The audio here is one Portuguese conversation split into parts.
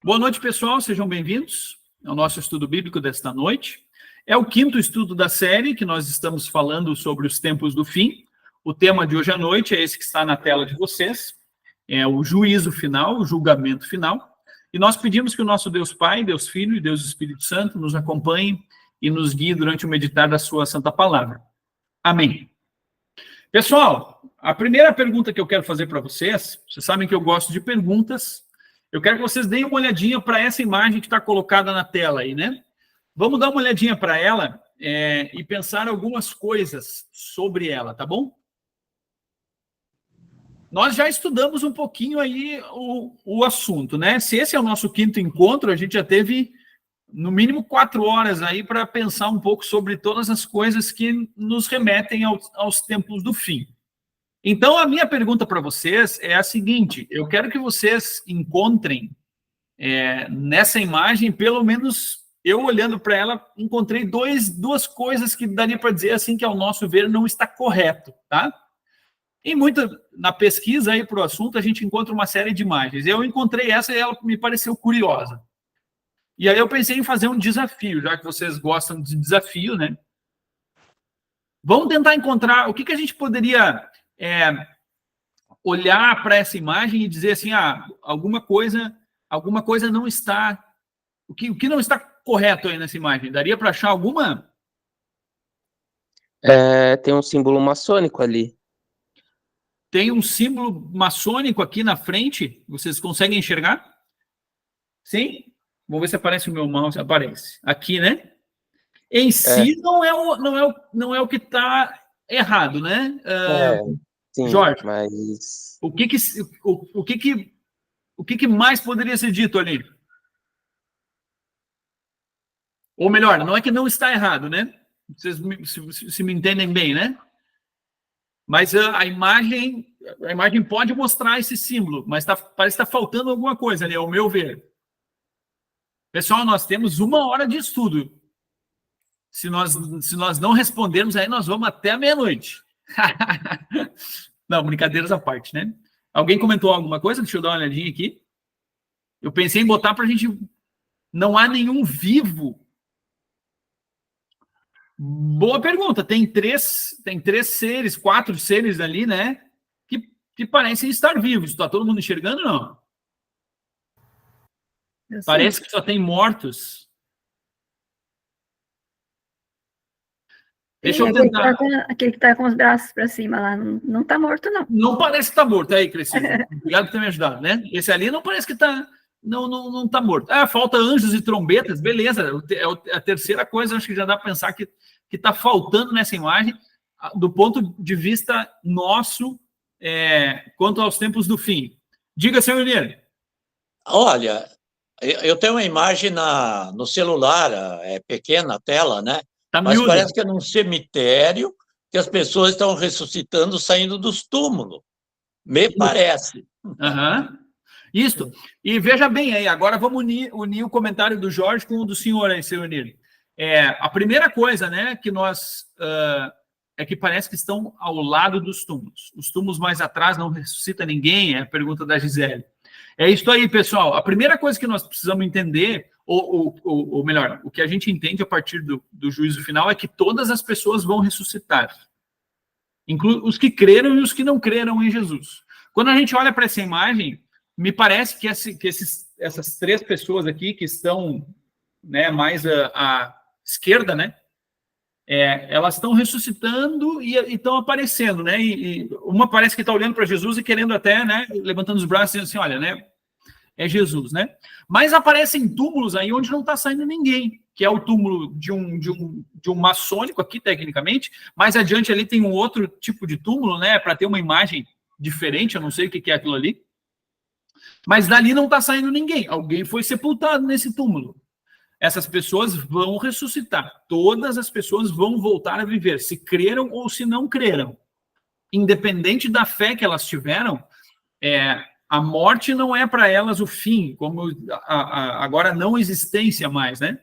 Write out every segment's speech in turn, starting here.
Boa noite, pessoal, sejam bem-vindos ao nosso estudo bíblico desta noite. É o quinto estudo da série que nós estamos falando sobre os tempos do fim. O tema de hoje à noite é esse que está na tela de vocês, é o juízo final, o julgamento final. E nós pedimos que o nosso Deus Pai, Deus Filho e Deus Espírito Santo nos acompanhem e nos guiem durante o meditar da sua santa palavra. Amém. Pessoal, a primeira pergunta que eu quero fazer para vocês sabem que eu gosto de perguntas. Eu quero que vocês deem uma olhadinha para essa imagem que está colocada na tela aí, né? Vamos dar uma olhadinha para ela e pensar algumas coisas sobre ela, tá bom? Nós já estudamos um pouquinho aí o assunto, né? Se esse é o nosso quinto encontro, a gente já teve, no mínimo, 4 horas aí para pensar um pouco sobre todas as coisas que nos remetem aos tempos do fim. Então, a minha pergunta para vocês é a seguinte: eu quero que vocês encontrem nessa imagem, pelo menos eu olhando para ela, encontrei duas coisas que daria para dizer assim que, ao nosso ver, não está correto, tá? Na pesquisa aí para o assunto, a gente encontra uma série de imagens. Eu encontrei essa e ela me pareceu curiosa. E aí eu pensei em fazer um desafio, já que vocês gostam de desafio, né? Vamos tentar encontrar o que a gente poderia olhar para essa imagem e dizer assim, alguma coisa não está... O que não está correto aí nessa imagem? Daria para achar alguma? Tem um símbolo maçônico ali. Tem um símbolo maçônico aqui na frente? Vocês conseguem enxergar? Sim? Vamos ver se aparece o meu mouse. Aparece. Aqui, né? Em si, não é o que está errado, né? Sim, Jorge, mas... o que mais poderia ser dito ali? Ou melhor, não é que não está errado, né? Vocês se me entendem bem, né? Mas a imagem pode mostrar esse símbolo, mas parece que está faltando alguma coisa ali, ao meu ver. Pessoal, nós temos 1 hora de estudo. Se nós não respondermos, aí nós vamos até a meia-noite. Não, brincadeiras à parte, né? Alguém comentou alguma coisa? Deixa eu dar uma olhadinha aqui. Eu pensei em botar para a gente... Não há nenhum vivo. Boa pergunta. Tem três seres, 4 seres ali, né? Que parecem estar vivos. Está todo mundo enxergando ou não? Parece que só tem mortos. Deixa eu tentar... Aquele que está com os braços para cima lá, não está morto, não. Não parece que está morto. Aí, Crescido. Obrigado por ter me ajudado, né? Esse ali não parece que está... Não está morto. Falta anjos e trombetas. Beleza. É a terceira coisa, acho que já dá para pensar que está faltando nessa imagem, do ponto de vista nosso, quanto aos tempos do fim. Diga, senhor Mineiro. Olha, eu tenho uma imagem no celular, pequena a tela, né? Tá mas miúda. Parece que é num cemitério que as pessoas estão ressuscitando, saindo dos túmulos. Me parece. Uhum. Isso. E veja bem aí, agora vamos unir o comentário do Jorge com o do senhor aí, senhor Nilo. A primeira coisa, né, que nós... é que parece que estão ao lado dos túmulos. Os túmulos mais atrás não ressuscita ninguém, é a pergunta da Gisele. É isso aí, pessoal. A primeira coisa que nós precisamos entender, ou melhor, o que a gente entende a partir do juízo final é que todas as pessoas vão ressuscitar. Inclusive os que creram e os que não creram em Jesus. Quando a gente olha para essa imagem, me parece que essas 3 pessoas aqui que estão, né, mais à esquerda, né, elas estão ressuscitando e estão aparecendo, né? E uma parece que está olhando para Jesus e querendo até, né, levantando os braços e dizendo assim, olha, né, é Jesus, né? Mas aparecem túmulos aí onde não está saindo ninguém, que é o túmulo de um maçônico aqui, tecnicamente. Mais adiante ali tem um outro tipo de túmulo, né, para ter uma imagem diferente, eu não sei o que é aquilo ali. Mas dali não está saindo ninguém. Alguém foi sepultado nesse túmulo. Essas pessoas vão ressuscitar. Todas as pessoas vão voltar a viver, se creram ou se não creram. Independente da fé que elas tiveram, a morte não é para elas o fim, como agora não existência mais, né?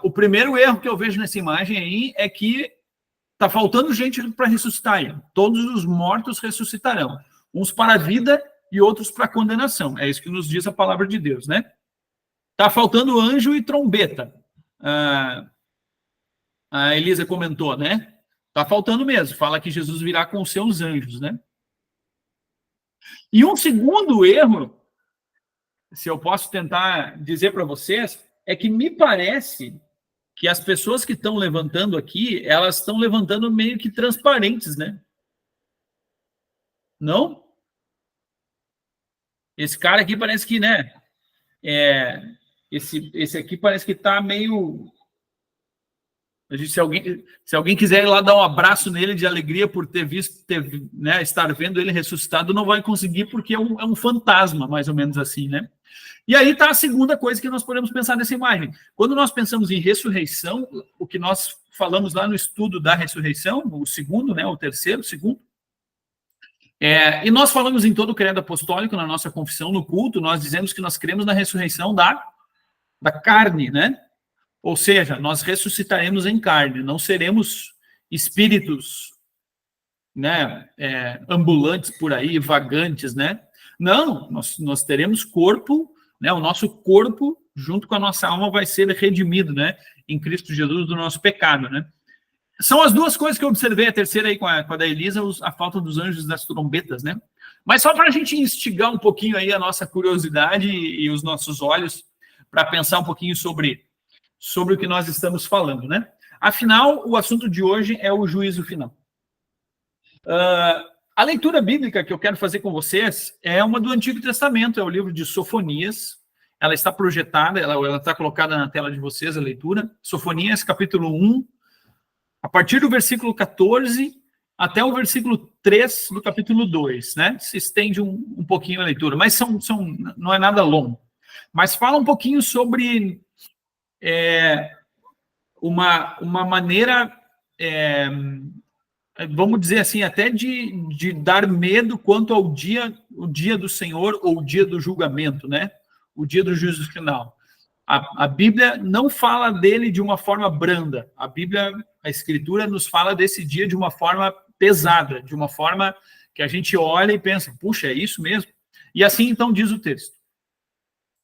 O primeiro erro que eu vejo nessa imagem aí é que está faltando gente para ressuscitar. Todos os mortos ressuscitarão. Uns para a vida e outros para a condenação. É isso que nos diz a palavra de Deus, né? Tá faltando anjo e trombeta. A Elisa comentou, né? Tá faltando mesmo. Fala que Jesus virá com os seus anjos, né? E um segundo erro, se eu posso tentar dizer para vocês, é que me parece que as pessoas que estão levantando aqui, elas estão levantando meio que transparentes, né? Não? Esse cara aqui parece que, né? Esse aqui parece que está meio... Se alguém quiser ir lá dar um abraço nele de alegria por ter visto, né, estar vendo ele ressuscitado, não vai conseguir porque é um fantasma, mais ou menos assim, né? E aí está a segunda coisa que nós podemos pensar nessa imagem. Quando nós pensamos em ressurreição, o que nós falamos lá no estudo da ressurreição, o segundo, né, o terceiro, o segundo, e nós falamos em todo o credo apostólico, na nossa confissão, no culto, nós dizemos que nós cremos na ressurreição da carne, né? Ou seja, nós ressuscitaremos em carne, não seremos espíritos, né, ambulantes por aí, vagantes, né? Não, nós teremos corpo, né? O nosso corpo, junto com a nossa alma, vai ser redimido, né? Em Cristo Jesus do nosso pecado, né? São as duas coisas que eu observei, a terceira aí com a da Elisa, a falta dos anjos das trombetas, né? Mas só para a gente instigar um pouquinho aí a nossa curiosidade e os nossos olhos para pensar um pouquinho sobre o que nós estamos falando, né? Afinal, o assunto de hoje é o juízo final. A leitura bíblica que eu quero fazer com vocês é uma do Antigo Testamento, é o livro de Sofonias. Ela está projetada, ela está colocada na tela de vocês, a leitura. Sofonias, capítulo 1, a partir do versículo 14 até o versículo 3 do capítulo 2, né? Se estende um pouquinho a leitura, mas não é nada longo. Mas fala um pouquinho sobre uma maneira, vamos dizer assim, até de dar medo quanto ao o dia do Senhor ou o dia do julgamento, né? O dia do juízo final. A Bíblia não fala dele de uma forma branda. A Escritura nos fala desse dia de uma forma pesada, de uma forma que a gente olha e pensa, puxa, é isso mesmo? E assim, então, diz o texto.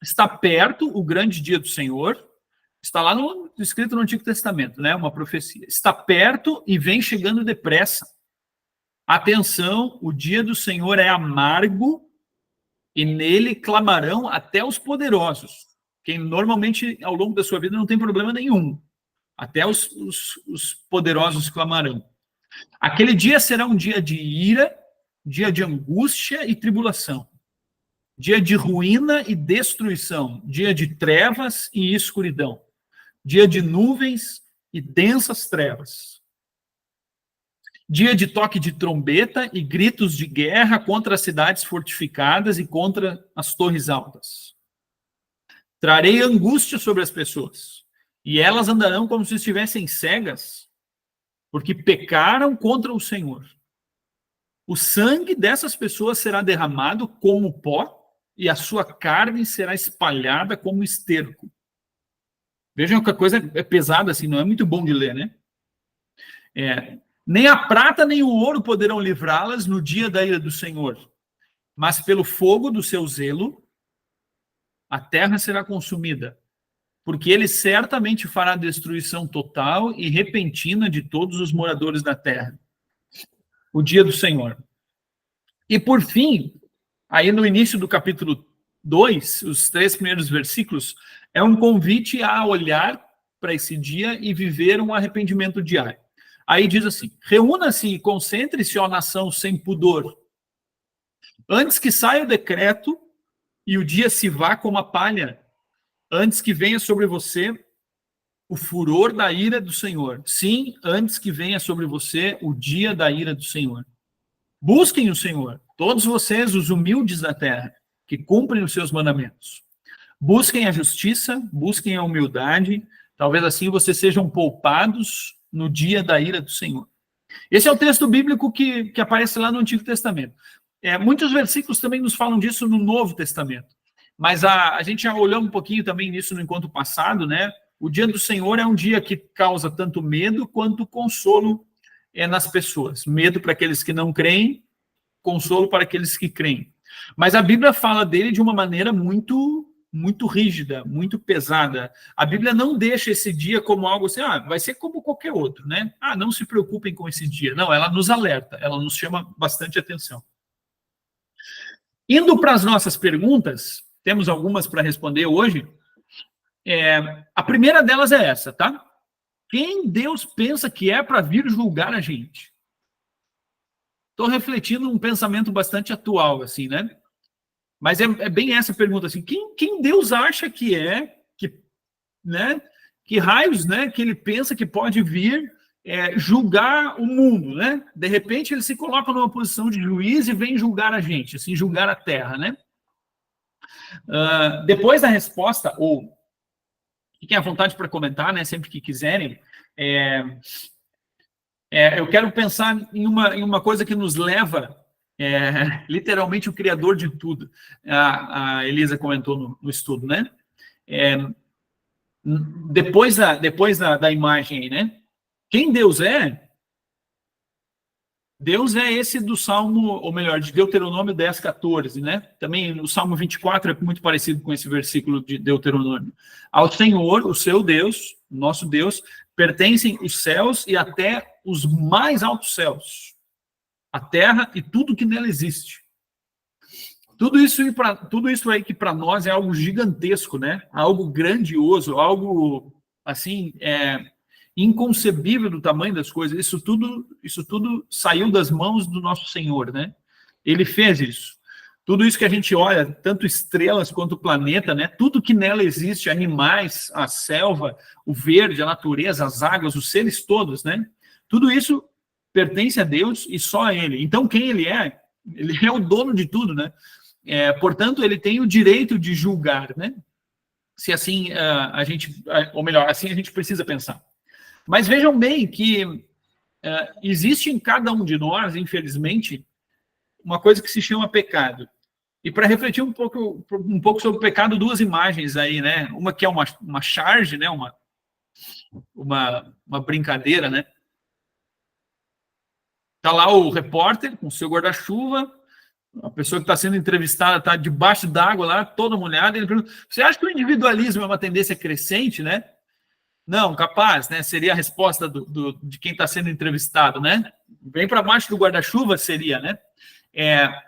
Está perto o grande dia do Senhor, está lá escrito no Antigo Testamento, né? Uma profecia. Está perto e vem chegando depressa. Atenção, o dia do Senhor é amargo e nele clamarão até os poderosos. Quem normalmente, ao longo da sua vida, não tem problema nenhum. Até os poderosos clamarão. Aquele dia será um dia de ira, dia de angústia e tribulação. Dia de ruína e destruição. Dia de trevas e escuridão. Dia de nuvens e densas trevas. Dia de toque de trombeta e gritos de guerra contra as cidades fortificadas e contra as torres altas. Trarei angústia sobre as pessoas, e elas andarão como se estivessem cegas, porque pecaram contra o Senhor. O sangue dessas pessoas será derramado como pó, e a sua carne será espalhada como esterco. Vejam que a coisa é pesada assim, não é muito bom de ler, né? Nem a prata nem o ouro poderão livrá-las no dia da ira do Senhor, mas pelo fogo do seu zelo, a terra será consumida, porque ele certamente fará destruição total e repentina de todos os moradores da terra. O dia do Senhor. E por fim, aí no início do capítulo 2, os 3 primeiros versículos, é um convite a olhar para esse dia e viver um arrependimento diário. Aí diz assim, reúna-se e concentre-se, ó nação sem pudor, antes que saia o decreto e o dia se vá como a palha, antes que venha sobre você o furor da ira do Senhor. Sim, antes que venha sobre você o dia da ira do Senhor. Busquem o Senhor, todos vocês, os humildes da terra, que cumprem os seus mandamentos. Busquem a justiça, busquem a humildade, talvez assim vocês sejam poupados no dia da ira do Senhor. Esse é o texto bíblico que aparece lá no Antigo Testamento. Muitos versículos também nos falam disso no Novo Testamento. Mas a gente já olhou um pouquinho também nisso no encontro passado, né? O dia do Senhor é um dia que causa tanto medo quanto consolo nas pessoas. Medo para aqueles que não creem, consolo para aqueles que creem. Mas a Bíblia fala dele de uma maneira muito muito rígida, muito pesada. A Bíblia não deixa esse dia como algo assim, vai ser como qualquer outro, né? Não se preocupem com esse dia. Não, ela nos alerta, ela nos chama bastante atenção. Indo para as nossas perguntas, temos algumas para responder hoje. A primeira delas é essa, tá? Quem Deus pensa que é para vir julgar a gente? Estou refletindo um pensamento bastante atual, assim, né? Mas é bem essa pergunta, assim, quem Deus acha que é, né? Que raios, né? Que ele pensa que pode vir julgar o mundo, né? De repente ele se coloca numa posição de juiz e vem julgar a gente, assim, julgar a terra, né? Depois da resposta, ou fiquem à vontade para comentar, né? Sempre que quiserem, eu quero pensar em uma coisa que nos leva, literalmente, o criador de tudo. A Elisa comentou no estudo, né? Depois da imagem aí, né? Quem Deus é? Deus é esse do Salmo, ou melhor, de Deuteronômio 10, 14, né? Também o Salmo 24 é muito parecido com esse versículo de Deuteronômio. Ao Senhor, o seu Deus, nosso Deus, pertencem os céus e até os mais altos céus, a terra e tudo que nela existe. Tudo isso aí que para nós é algo gigantesco, né? Algo grandioso, algo assim, inconcebível do tamanho das coisas. Isso tudo saiu das mãos do nosso Senhor, né? Ele fez isso. Tudo isso que a gente olha, tanto estrelas quanto o planeta, né? Tudo que nela existe, animais, a selva, o verde, a natureza, as águas, os seres todos, né? Tudo isso pertence a Deus e só a Ele. Então, quem Ele é? Ele é o dono de tudo, né? Portanto, Ele tem o direito de julgar, né? Se assim ou melhor, assim a gente precisa pensar. Mas vejam bem que existe em cada um de nós, infelizmente, uma coisa que se chama pecado. E para refletir um pouco sobre o pecado, duas imagens aí, né? Uma que é uma charge, né? Uma brincadeira, né? Está lá o repórter com o seu guarda-chuva, a pessoa que está sendo entrevistada está debaixo d'água lá, toda molhada, e ele pergunta, você acha que o individualismo é uma tendência crescente, né? Não, capaz, né? Seria a resposta de quem está sendo entrevistado, né? Vem para baixo do guarda-chuva, seria, né?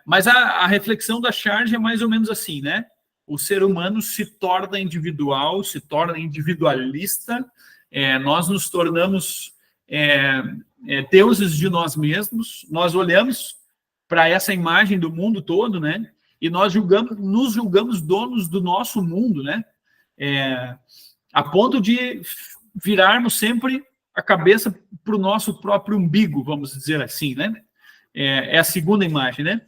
Mas a reflexão da charge é mais ou menos assim, né? O ser humano se torna individual, se torna individualista, nós nos tornamos deuses de nós mesmos, nós olhamos para essa imagem do mundo todo, né? E nós nos julgamos donos do nosso mundo, né? A ponto de virarmos sempre a cabeça para o nosso próprio umbigo, vamos dizer assim, né? É a segunda imagem, né?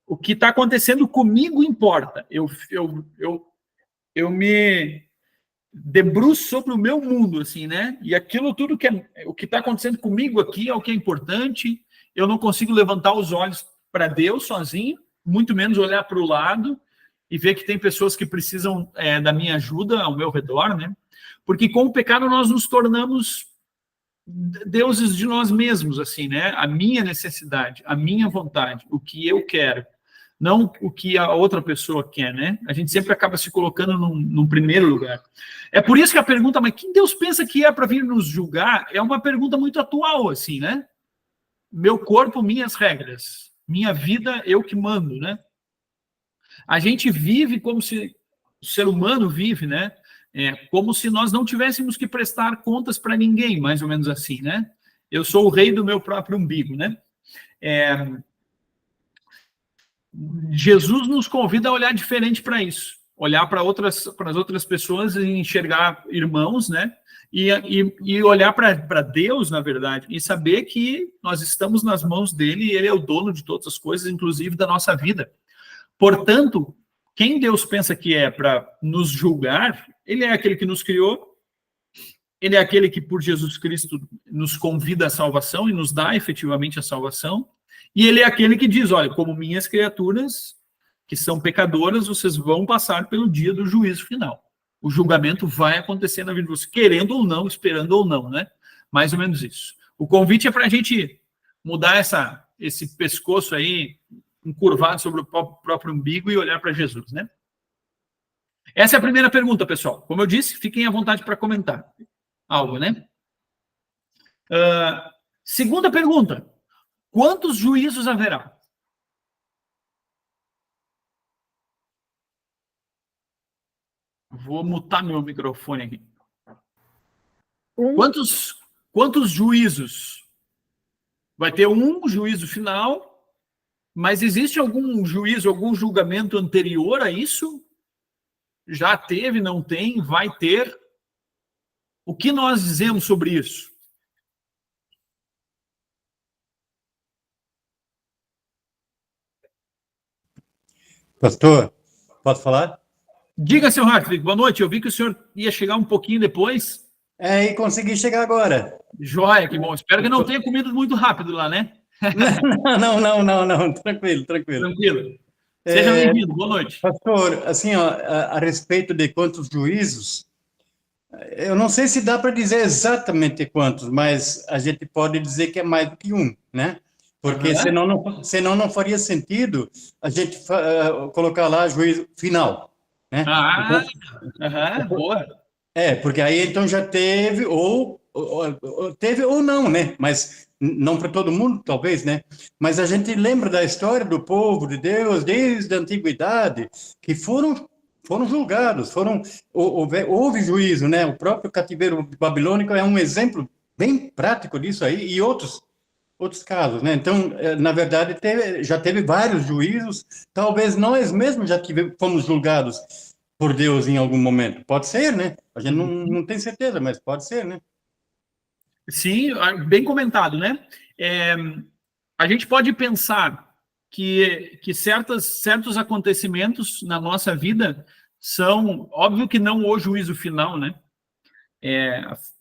O que está acontecendo comigo importa. Eu me debruço sobre o meu mundo, assim, né? E aquilo tudo o que está acontecendo comigo aqui é o que é importante. Eu não consigo levantar os olhos para Deus sozinho, muito menos olhar para o lado e ver que tem pessoas que precisam da minha ajuda ao meu redor, né? Porque com o pecado nós nos tornamos deuses de nós mesmos, assim, né? A minha necessidade, a minha vontade, o que eu quero, não o que a outra pessoa quer, né? A gente sempre acaba se colocando num primeiro lugar. É por isso que a pergunta, mas quem Deus pensa que é para vir nos julgar, é uma pergunta muito atual, assim, né? Meu corpo, minhas regras. Minha vida, eu que mando, né? A gente vive como se o ser humano vive, né? Como se nós não tivéssemos que prestar contas para ninguém, mais ou menos assim, né? Eu sou o rei do meu próprio umbigo, né? Jesus nos convida a olhar diferente para isso, olhar para as outras pessoas e enxergar irmãos, né? E olhar para Deus, na verdade, e saber que nós estamos nas mãos dele e ele é o dono de todas as coisas, inclusive da nossa vida. Portanto, quem Deus pensa que é para nos julgar, ele é aquele que nos criou, ele é aquele que, por Jesus Cristo, nos convida à salvação e nos dá efetivamente a salvação, e ele é aquele que diz, olha, como minhas criaturas, que são pecadoras, vocês vão passar pelo dia do juízo final. O julgamento vai acontecer na vida de vocês, querendo ou não, esperando ou não, né? Mais ou menos isso. O convite é para a gente mudar esse pescoço aí, encurvado sobre o próprio umbigo e olhar para Jesus, né? Essa é a primeira pergunta, pessoal. Como eu disse, fiquem à vontade para comentar algo, né? Segunda pergunta. Quantos juízos haverá? Vou mutar meu microfone aqui. Quantos juízos? Vai ter um juízo final, mas existe algum juízo, algum julgamento anterior a isso? Já teve, não tem, vai ter? O que nós dizemos sobre isso? Pastor, posso falar? Diga, seu Hartwig, boa noite. Eu vi que o senhor ia chegar um pouquinho depois. E consegui chegar agora. Joia, que bom. Espero que não tenha comido muito rápido lá, né? Não. Tranquilo. Tranquilo. Seja bem-vindo, boa noite. Pastor, assim, ó, a respeito de quantos juízos, eu não sei se dá para dizer exatamente quantos, mas a gente pode dizer que é mais do que um, né? Porque senão não faria sentido a gente colocar lá juízo final, né? Boa. Porque aí então já teve, ou teve ou não, né? Mas não para todo mundo, talvez, né? Mas a gente lembra da história do povo de Deus desde a antiguidade, que foram julgados, houve juízo, né? O próprio cativeiro babilônico é um exemplo bem prático disso aí, e outros casos, né? Então, na verdade, já teve vários juízos, talvez nós mesmos já fomos julgados por Deus em algum momento. Pode ser, né? A gente não tem certeza, mas pode ser, né? Sim, bem comentado, né? A gente pode pensar que certos acontecimentos na nossa vida são, óbvio que não o juízo final, né?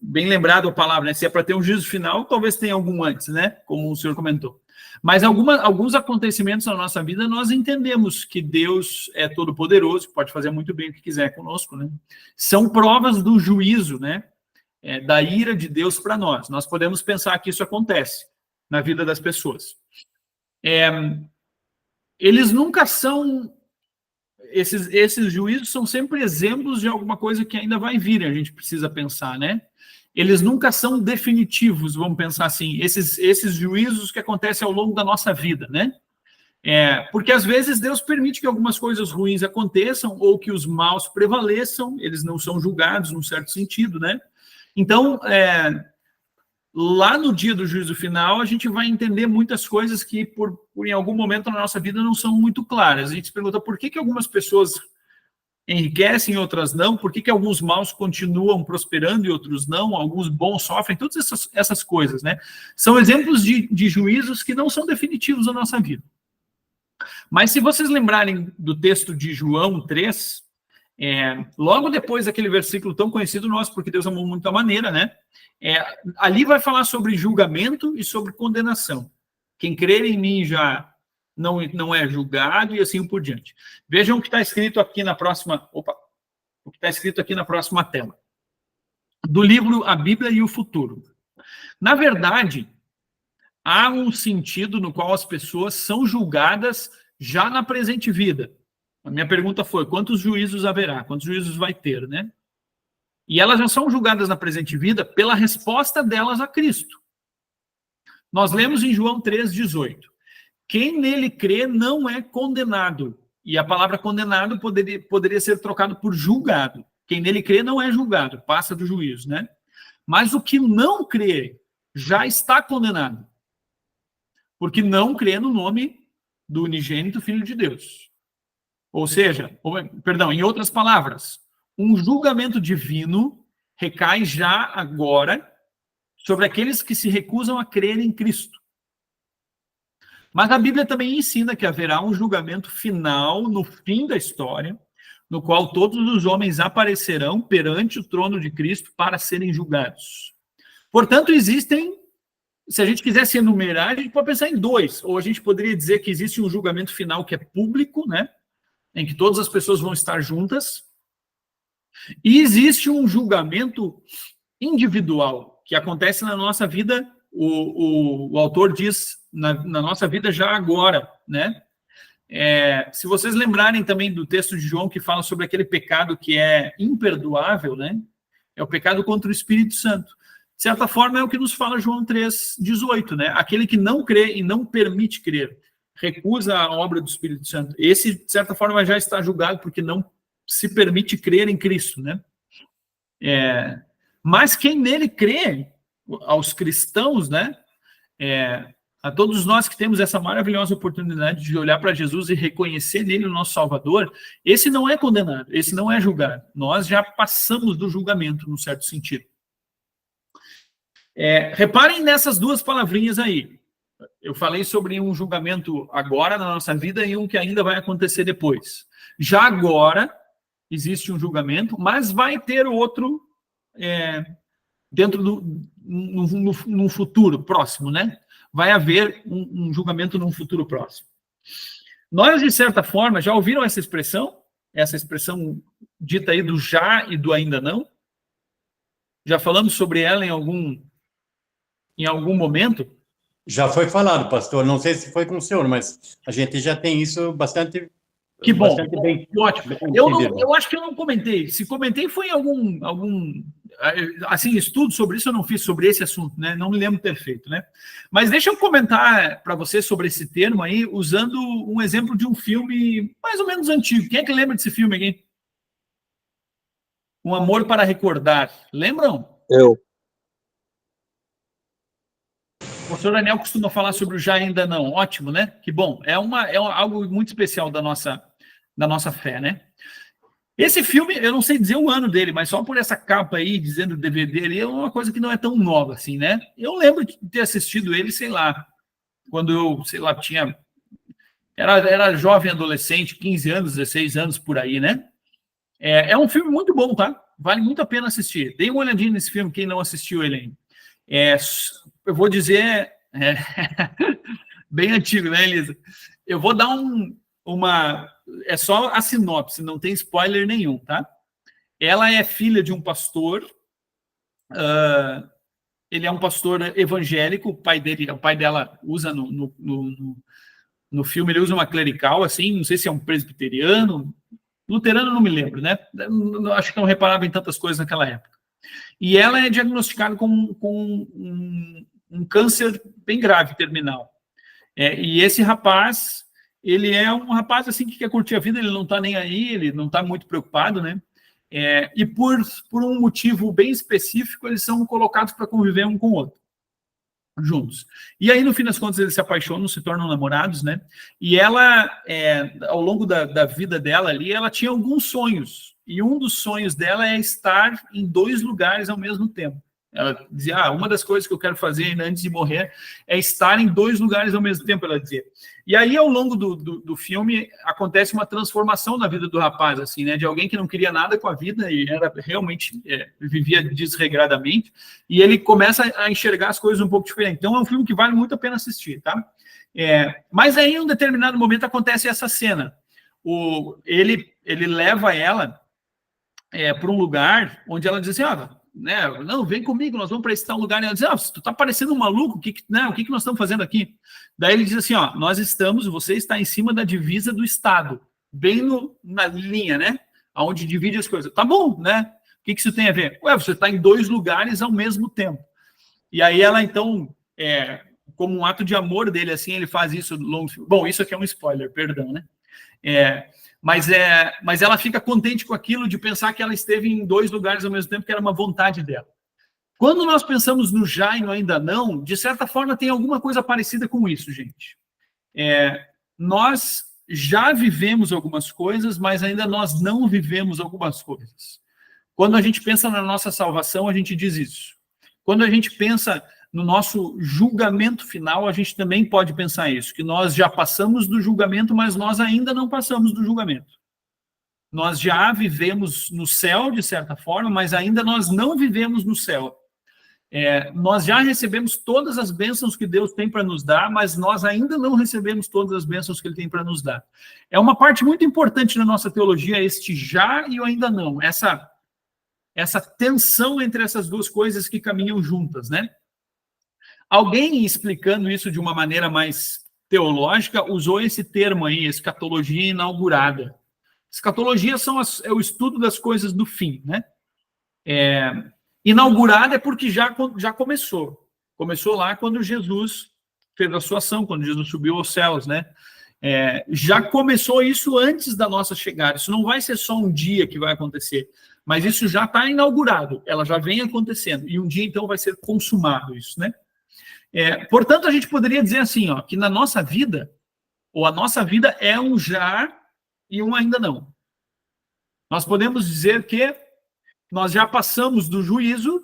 Bem lembrado a palavra, né? Se é para ter um juízo final, talvez tenha algum antes, né? Como o senhor comentou. Mas alguns acontecimentos na nossa vida, nós entendemos que Deus é todo-poderoso, pode fazer muito bem o que quiser conosco, né? São provas do juízo, né? Da ira de Deus para nós. Nós podemos pensar que isso acontece na vida das pessoas. Eles nunca são... Esses juízos são sempre exemplos de alguma coisa que ainda vai vir, a gente precisa pensar, né? Eles nunca são definitivos, vamos pensar assim, esses juízos que acontecem ao longo da nossa vida, né? Porque às vezes Deus permite que algumas coisas ruins aconteçam ou que os maus prevaleçam, eles não são julgados num certo sentido, né? Então, lá no dia do juízo final, a gente vai entender muitas coisas que, por em algum momento na nossa vida, não são muito claras. A gente se pergunta por que algumas pessoas enriquecem e outras não, por que alguns maus continuam prosperando e outros não, alguns bons sofrem, todas essas coisas, né? São exemplos de juízos que não são definitivos na nossa vida. Mas se vocês lembrarem do texto de João 3, logo depois daquele versículo tão conhecido nosso, porque Deus amou muito a maneira, né? Ali vai falar sobre julgamento e sobre condenação. Quem crer em mim já não é julgado e assim por diante. Vejam o que está escrito aqui na próxima... o que está escrito aqui na próxima tela. Do livro A Bíblia e o Futuro. Na verdade, há um sentido no qual as pessoas são julgadas já na presente vida. A minha pergunta foi, quantos juízos haverá? Quantos juízos vai ter, né? E elas já são julgadas na presente vida pela resposta delas a Cristo. Nós lemos em João 3,18. Quem nele crê não é condenado. E a palavra condenado poderia ser trocado por julgado. Quem nele crê não é julgado, passa do juízo, né? Mas o que não crê já está condenado. Porque não crê no nome do unigênito Filho de Deus. Ou seja, em outras palavras, um julgamento divino recai já agora sobre aqueles que se recusam a crer em Cristo. Mas a Bíblia também ensina que haverá um julgamento final no fim da história, no qual todos os homens aparecerão perante o trono de Cristo para serem julgados. Portanto, existem, se a gente quisesse enumerar, a gente pode pensar em dois, ou a gente poderia dizer que existe um julgamento final que é público, né? Em que todas as pessoas vão estar juntas, e existe um julgamento individual, que acontece na nossa vida, o autor diz, na nossa vida já agora, né? Se vocês lembrarem também do texto de João que fala sobre aquele pecado que é imperdoável, né? É o pecado contra o Espírito Santo. De certa forma, é o que nos fala João 3,18, né? Aquele que não crê e não permite crer, recusa a obra do Espírito Santo. Esse, de certa forma, já está julgado porque não se permite crer em Cristo, né? Mas quem nele crê, aos cristãos, né? A todos nós que temos essa maravilhosa oportunidade de olhar para Jesus e reconhecer nele o nosso Salvador, esse não é condenado, esse não é julgado. Nós já passamos do julgamento, num certo sentido. Reparem nessas duas palavrinhas aí. Eu falei sobre um julgamento agora na nossa vida e um que ainda vai acontecer depois. Já agora existe um julgamento, mas vai ter outro dentro no futuro próximo, né? Vai haver um julgamento num futuro próximo. Nós, de certa forma, já ouviram essa expressão dita aí do já e do ainda não? Já falamos sobre ela em algum momento? Já foi falado, pastor. Não sei se foi com o senhor, mas a gente já tem isso bastante. Que bom, bastante bem, ótimo. Eu acho que eu não comentei. Se comentei, foi em algum assim, estudo sobre isso eu não fiz, sobre esse assunto, né? Não me lembro de ter feito, né? Mas deixa eu comentar para você sobre esse termo aí, usando um exemplo de um filme mais ou menos antigo. Quem é que lembra desse filme aqui? Um Amor para Recordar. Lembram? Eu. O professor Daniel costuma falar sobre o já e ainda não. Ótimo, né? Que bom. É algo muito especial da nossa fé, né? Esse filme, eu não sei dizer o ano dele, mas só por essa capa aí, dizendo DVD ali, é uma coisa que não é tão nova assim, né? Eu lembro de ter assistido ele, sei lá, quando eu, sei lá, era jovem adolescente, 15 anos, 16 anos, por aí, né? É um filme muito bom, tá? Vale muito a pena assistir. Dê uma olhadinha nesse filme, quem não assistiu ele ainda. Eu vou dizer... bem antigo, né, Elisa? Eu vou dar é só a sinopse, não tem spoiler nenhum, tá? Ela é filha de um pastor, ele é um pastor evangélico, o pai dela usa no filme, ele usa uma clerical, assim, não sei se é um presbiteriano, luterano não me lembro, né? Acho que não reparava em tantas coisas naquela época. E ela é diagnosticada com um câncer bem grave, terminal. E esse rapaz, ele é um rapaz assim que quer curtir a vida, ele não está nem aí, ele não está muito preocupado, né? E por um motivo bem específico, eles são colocados para conviver um com o outro, juntos. E aí, no fim das contas, eles se apaixonam, se tornam namorados, né? E ela, ao longo da vida dela ali, ela tinha alguns sonhos. E um dos sonhos dela é estar em 2 lugares ao mesmo tempo. Ela dizia, uma das coisas que eu quero fazer antes de morrer é estar em 2 lugares ao mesmo tempo, ela dizia. E aí, ao longo do filme, acontece uma transformação na vida do rapaz, assim, né? De alguém que não queria nada com a vida e realmente vivia desregradamente, e ele começa a enxergar as coisas um pouco diferente. Então, é um filme que vale muito a pena assistir, tá? Mas aí, em um determinado momento, acontece essa cena. Ele leva ela para um lugar onde ela diz assim, né, não, vem comigo, nós vamos para esse tal lugar. E ela diz, tu tá parecendo um maluco, o que nós estamos fazendo aqui? Daí ele diz assim, você está em cima da divisa do Estado, bem na linha, né, onde divide as coisas. Tá bom, né? O que isso tem a ver? Você está em 2 lugares ao mesmo tempo. E aí ela, então, como um ato de amor dele, assim, ele faz isso longo. Bom, isso aqui é um spoiler, perdão, né? Mas ela fica contente com aquilo de pensar que ela esteve em 2 lugares ao mesmo tempo, que era uma vontade dela. Quando nós pensamos no já e no ainda não, de certa forma tem alguma coisa parecida com isso, gente. Nós já vivemos algumas coisas, mas ainda nós não vivemos algumas coisas. Quando a gente pensa na nossa salvação, a gente diz isso. Quando a gente pensa no nosso julgamento final, a gente também pode pensar isso, que nós já passamos do julgamento, mas nós ainda não passamos do julgamento. Nós já vivemos no céu, de certa forma, mas ainda nós não vivemos no céu. Nós já recebemos todas as bênçãos que Deus tem para nos dar, mas nós ainda não recebemos todas as bênçãos que Ele tem para nos dar. É uma parte muito importante na nossa teologia, este já e o ainda não, essa tensão entre essas duas coisas que caminham juntas, né? Alguém explicando isso de uma maneira mais teológica usou esse termo aí, escatologia inaugurada. Escatologia é o estudo das coisas do fim, né? Inaugurada é porque já começou. Começou lá quando Jesus fez a sua ação, quando Jesus subiu aos céus, né? Já começou isso antes da nossa chegada. Isso não vai ser só um dia que vai acontecer, mas isso já está inaugurado, ela já vem acontecendo, e um dia, então, vai ser consumado isso, né? Portanto, a gente poderia dizer assim, ó, que na nossa vida, ou a nossa vida é um já e um ainda não. Nós podemos dizer que nós já passamos do juízo,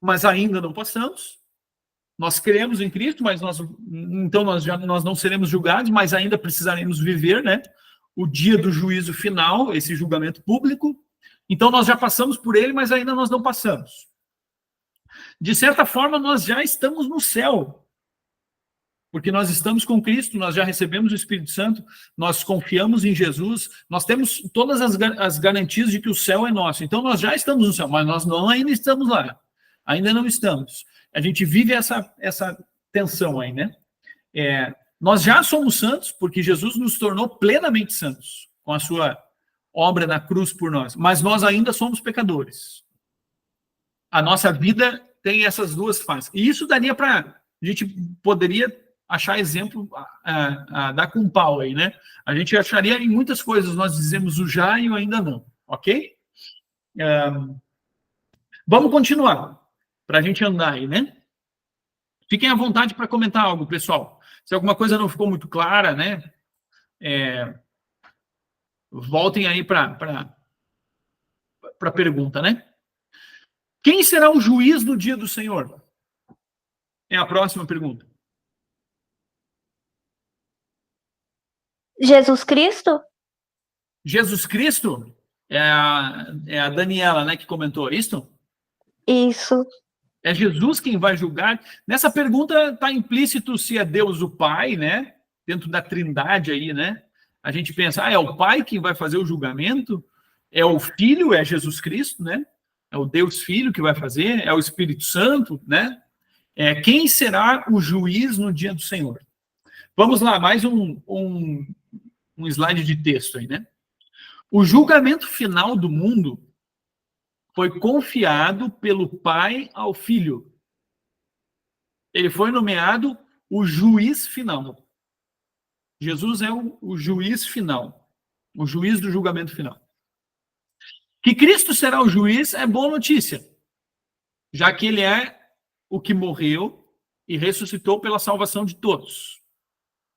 mas ainda não passamos. Nós cremos em Cristo, mas nós não seremos julgados, mas ainda precisaremos viver, né, o dia do juízo final, esse julgamento público. Então, nós já passamos por ele, mas ainda nós não passamos. De certa forma, nós já estamos no céu, porque nós estamos com Cristo, nós já recebemos o Espírito Santo, nós confiamos em Jesus, nós temos todas as garantias de que o céu é nosso. Então, nós já estamos no céu, mas nós ainda estamos lá. Ainda não estamos. A gente vive essa tensão aí, né? Nós já somos santos, porque Jesus nos tornou plenamente santos, com a sua obra na cruz por nós, mas nós ainda somos pecadores. A nossa vida tem essas duas faces. E isso daria para... A gente poderia achar exemplo, dar com pau aí, né? A gente acharia em muitas coisas, nós dizemos o já e o ainda não, ok? Vamos continuar, para a gente andar aí, né? Fiquem à vontade para comentar algo, pessoal. Se alguma coisa não ficou muito clara, né? Voltem aí para a pergunta, né? Quem será o juiz no dia do Senhor? É a próxima pergunta. Jesus Cristo? Jesus Cristo? É a Daniela, né, que comentou isso? Isso. É Jesus quem vai julgar? Nessa pergunta está implícito se é Deus o Pai, né? Dentro da Trindade aí, né? A gente pensa, é o Pai quem vai fazer o julgamento? É o Filho, é Jesus Cristo, né? É o Deus Filho que vai fazer? É o Espírito Santo, né? Quem será o juiz no dia do Senhor? Vamos lá, mais um slide de texto aí, né? O julgamento final do mundo foi confiado pelo Pai ao Filho. Ele foi nomeado o juiz final. Jesus é o juiz final, o juiz do julgamento final. Que Cristo será o juiz é boa notícia, já que ele é o que morreu e ressuscitou pela salvação de todos.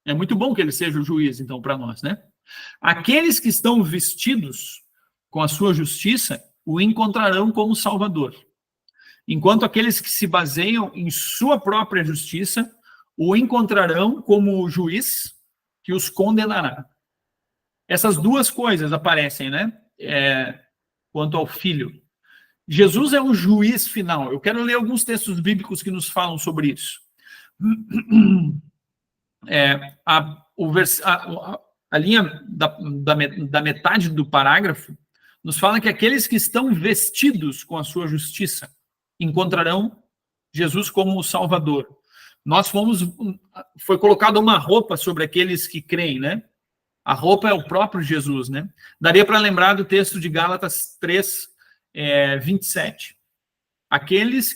É muito bom que ele seja o juiz, então, para nós, né? Aqueles que estão vestidos com a sua justiça o encontrarão como Salvador, enquanto aqueles que se baseiam em sua própria justiça o encontrarão como o juiz que os condenará. Essas duas coisas aparecem, né? Quanto ao Filho. Jesus é o juiz final. Eu quero ler alguns textos bíblicos que nos falam sobre isso. A linha da metade do parágrafo nos fala que aqueles que estão vestidos com a sua justiça encontrarão Jesus como o Salvador. Foi colocada uma roupa sobre aqueles que creem, né? A roupa é o próprio Jesus, né? Daria para lembrar do texto de Gálatas 3, 27. Aqueles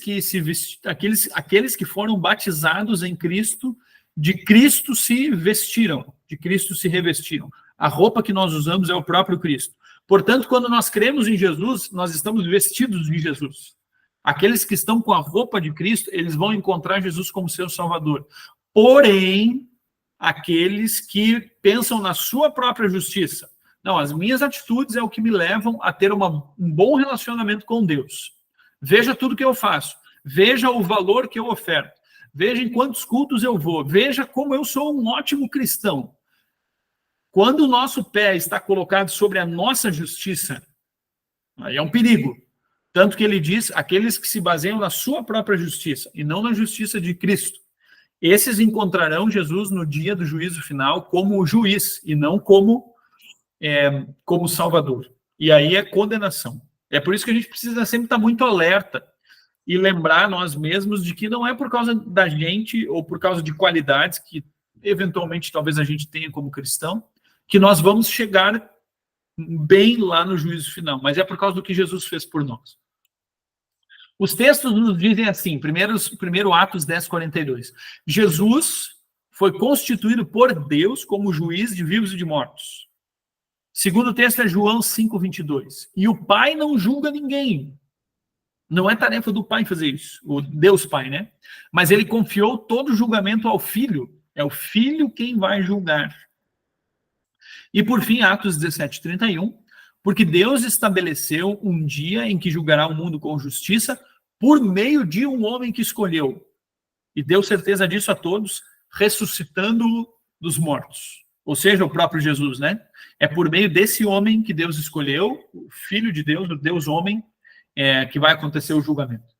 que foram batizados em Cristo, de Cristo se vestiram, de Cristo se revestiram. A roupa que nós usamos é o próprio Cristo. Portanto, quando nós cremos em Jesus, nós estamos vestidos de Jesus. Aqueles que estão com a roupa de Cristo, eles vão encontrar Jesus como seu Salvador. Porém, aqueles que pensam na sua própria justiça, não, as minhas atitudes é o que me levam a ter um bom relacionamento com Deus. Veja tudo que eu faço, veja o valor que eu oferto, veja em quantos cultos eu vou, veja como eu sou um ótimo cristão. Quando o nosso pé está colocado sobre a nossa justiça, aí é um perigo. Tanto que ele diz, aqueles que se baseiam na sua própria justiça e não na justiça de Cristo, esses encontrarão Jesus no dia do juízo final como o juiz e não como Salvador. E aí é condenação. É por isso que a gente precisa sempre estar muito alerta e lembrar nós mesmos de que não é por causa da gente ou por causa de qualidades que eventualmente talvez a gente tenha como cristão, que nós vamos chegar bem lá no juízo final, mas é por causa do que Jesus fez por nós. Os textos nos dizem assim, primeiro Atos 10:42. Jesus foi constituído por Deus como juiz de vivos e de mortos. Segundo texto é João 5:22. E o Pai não julga ninguém. Não é tarefa do Pai fazer isso, o Deus Pai, né? Mas ele confiou todo o julgamento ao Filho. É o Filho quem vai julgar. E por fim, Atos 17:31. Porque Deus estabeleceu um dia em que julgará o mundo com justiça por meio de um homem que escolheu. E deu certeza disso a todos, ressuscitando-o dos mortos. Ou seja, o próprio Jesus, né? É por meio desse homem que Deus escolheu, o Filho de Deus, o Deus homem, que vai acontecer o julgamento.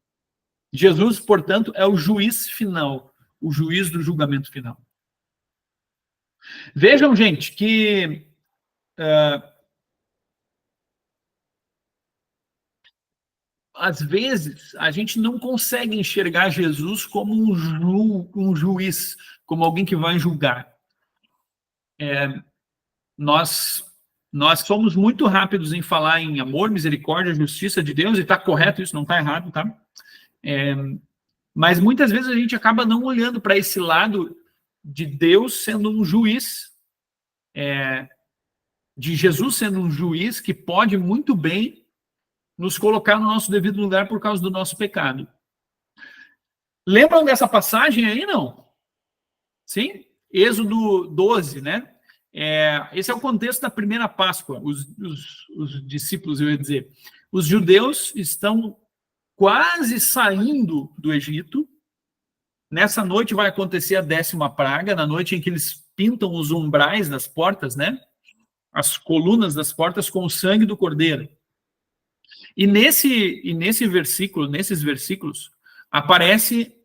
Jesus, portanto, é o juiz final, o juiz do julgamento final. Vejam, gente, que às vezes a gente não consegue enxergar Jesus como um juiz, como alguém que vai julgar. Nós somos muito rápidos em falar em amor, misericórdia, justiça de Deus, e está correto isso, não está errado, tá? Mas muitas vezes a gente acaba não olhando para esse lado de Deus sendo um juiz, de Jesus sendo um juiz que pode muito bem nos colocar no nosso devido lugar por causa do nosso pecado. Lembram dessa passagem aí, não? Sim? Êxodo 12, né? Esse é o contexto da primeira Páscoa. Os discípulos, eu ia dizer, os judeus estão quase saindo do Egito. Nessa noite vai acontecer a 10ª praga, na noite em que eles pintam os umbrais das portas, né? As colunas das portas com o sangue do cordeiro. E nesses versículos, aparece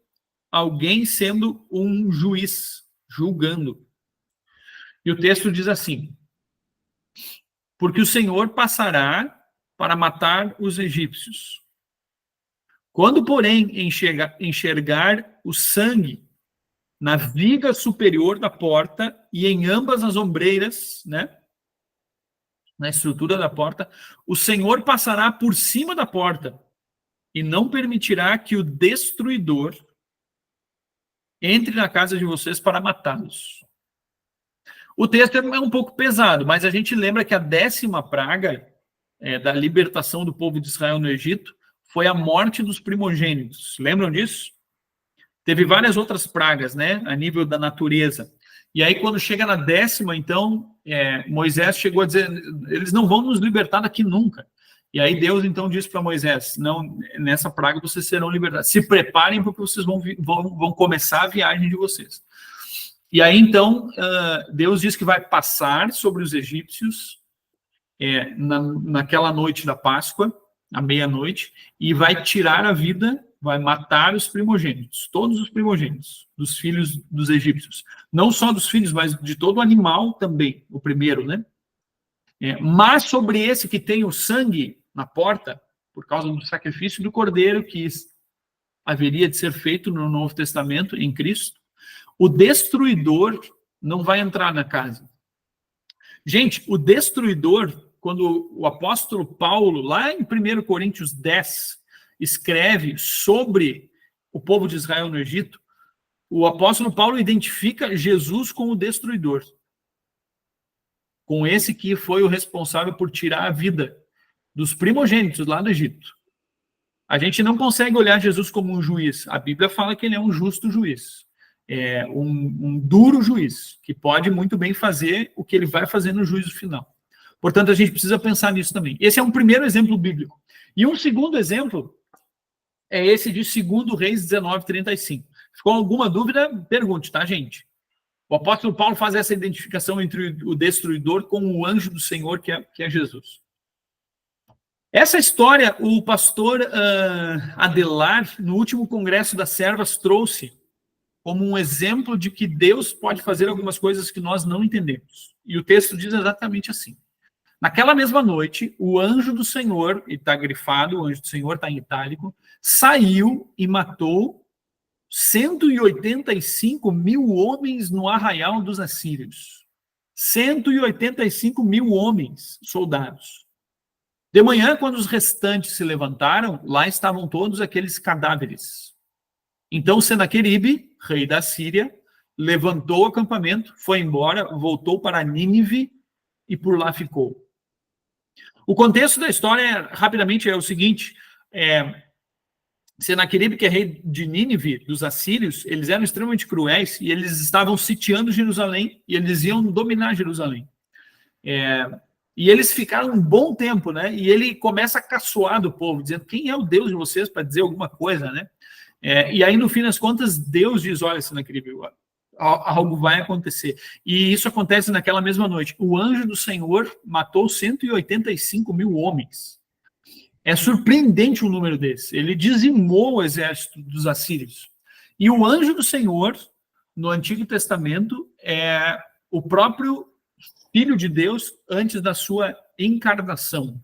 alguém sendo um juiz, julgando. E o texto diz assim: porque o Senhor passará para matar os egípcios. Quando, porém, enxergar o sangue na viga superior da porta e em ambas as ombreiras, né? Na estrutura da porta, o Senhor passará por cima da porta e não permitirá que o destruidor entre na casa de vocês para matá-los. O texto é um pouco pesado, mas a gente lembra que a 10ª praga da libertação do povo de Israel no Egito foi a morte dos primogênitos. Lembram disso? Teve várias outras pragas, né, a nível da natureza. E aí, quando chega na 10ª, então, Moisés chegou a dizer, eles não vão nos libertar daqui nunca. E aí Deus, então, disse para Moisés, não, nessa praga vocês serão libertados. Se preparem, porque vocês vão começar a viagem de vocês. E aí, então, Deus diz que vai passar sobre os egípcios naquela noite da Páscoa, à meia-noite, e vai tirar a vida, vai matar os primogênitos, todos os primogênitos dos filhos dos egípcios. Não só dos filhos, mas de todo animal também, o primeiro, né? Mas sobre esse que tem o sangue na porta, por causa do sacrifício do cordeiro que haveria de ser feito no Novo Testamento, em Cristo, o destruidor não vai entrar na casa. Gente, o destruidor, quando o apóstolo Paulo, lá em 1 Coríntios 10, escreve sobre o povo de Israel no Egito, o apóstolo Paulo identifica Jesus como o destruidor, com esse que foi o responsável por tirar a vida dos primogênitos lá do Egito. A gente não consegue olhar Jesus como um juiz. A Bíblia fala que ele é um justo juiz, um duro juiz, que pode muito bem fazer o que ele vai fazer no juízo final. Portanto, a gente precisa pensar nisso também. Esse é um primeiro exemplo bíblico. E um segundo exemplo é esse de 2 Reis 19:35. Ficou alguma dúvida? Pergunte, tá, gente? O apóstolo Paulo faz essa identificação entre o destruidor com o anjo do Senhor, que é Jesus. Essa história, o pastor Adelar, no último congresso das servas, trouxe como um exemplo de que Deus pode fazer algumas coisas que nós não entendemos. E o texto diz exatamente assim. Naquela mesma noite, o anjo do Senhor, e está grifado, o anjo do Senhor está em itálico, saiu e matou 185 mil homens no arraial dos assírios. 185 mil homens, soldados. De manhã, quando os restantes se levantaram, lá estavam todos aqueles cadáveres. Então Senaqueribe, rei da Síria, levantou o acampamento, foi embora, voltou para Nínive e por lá ficou. O contexto da história, rapidamente, é o seguinte: Senaqueribe, que é rei de Nínive, dos assírios, eles eram extremamente cruéis e eles estavam sitiando Jerusalém e eles iam dominar Jerusalém. E eles ficaram um bom tempo, né? E ele começa a caçoar do povo, dizendo: quem é o Deus de vocês para dizer alguma coisa, né? E aí, no fim das contas, Deus diz: olha, Senaqueribe, algo vai acontecer. E isso acontece naquela mesma noite. O anjo do Senhor matou 185 mil homens. É surpreendente o número desse. Ele dizimou o exército dos assírios. E o anjo do Senhor, no Antigo Testamento, é o próprio Filho de Deus antes da sua encarnação.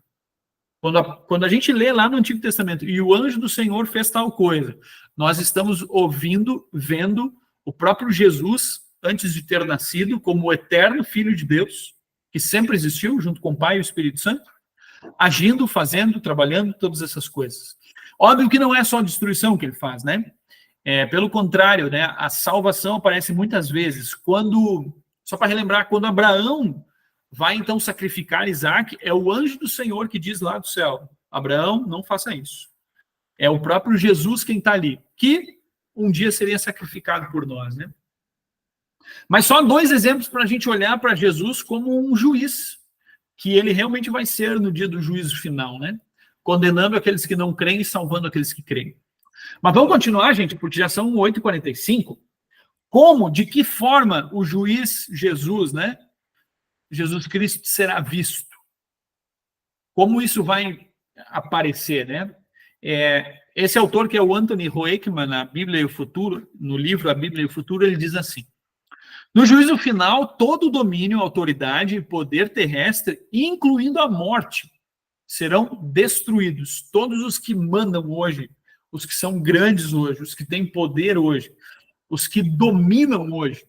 Quando a gente lê lá no Antigo Testamento, e o anjo do Senhor fez tal coisa, nós estamos ouvindo, vendo o próprio Jesus, antes de ter nascido, como o eterno Filho de Deus, que sempre existiu, junto com o Pai e o Espírito Santo, agindo, fazendo, trabalhando, todas essas coisas. Óbvio que não é só a destruição que ele faz, né? Pelo contrário, né? A salvação aparece muitas vezes. Só para relembrar, quando Abraão vai então sacrificar Isaac, é o anjo do Senhor que diz lá do céu: Abraão, não faça isso. É o próprio Jesus quem está ali, que um dia seria sacrificado por nós, né? Mas só 2 exemplos para a gente olhar para Jesus como um juiz, que ele realmente vai ser no dia do juízo final, né? Condenando aqueles que não creem e salvando aqueles que creem. Mas vamos continuar, gente, porque já são 8h45. De que forma o juiz Jesus, né? Jesus Cristo será visto? Como isso vai aparecer, né? Esse autor, que é o Anthony Hoekman, na Bíblia e o Futuro, no livro A Bíblia e o Futuro, ele diz assim: no juízo final, todo domínio, autoridade e poder terrestre, incluindo a morte, serão destruídos. Todos os que mandam hoje, os que são grandes hoje, os que têm poder hoje, os que dominam hoje,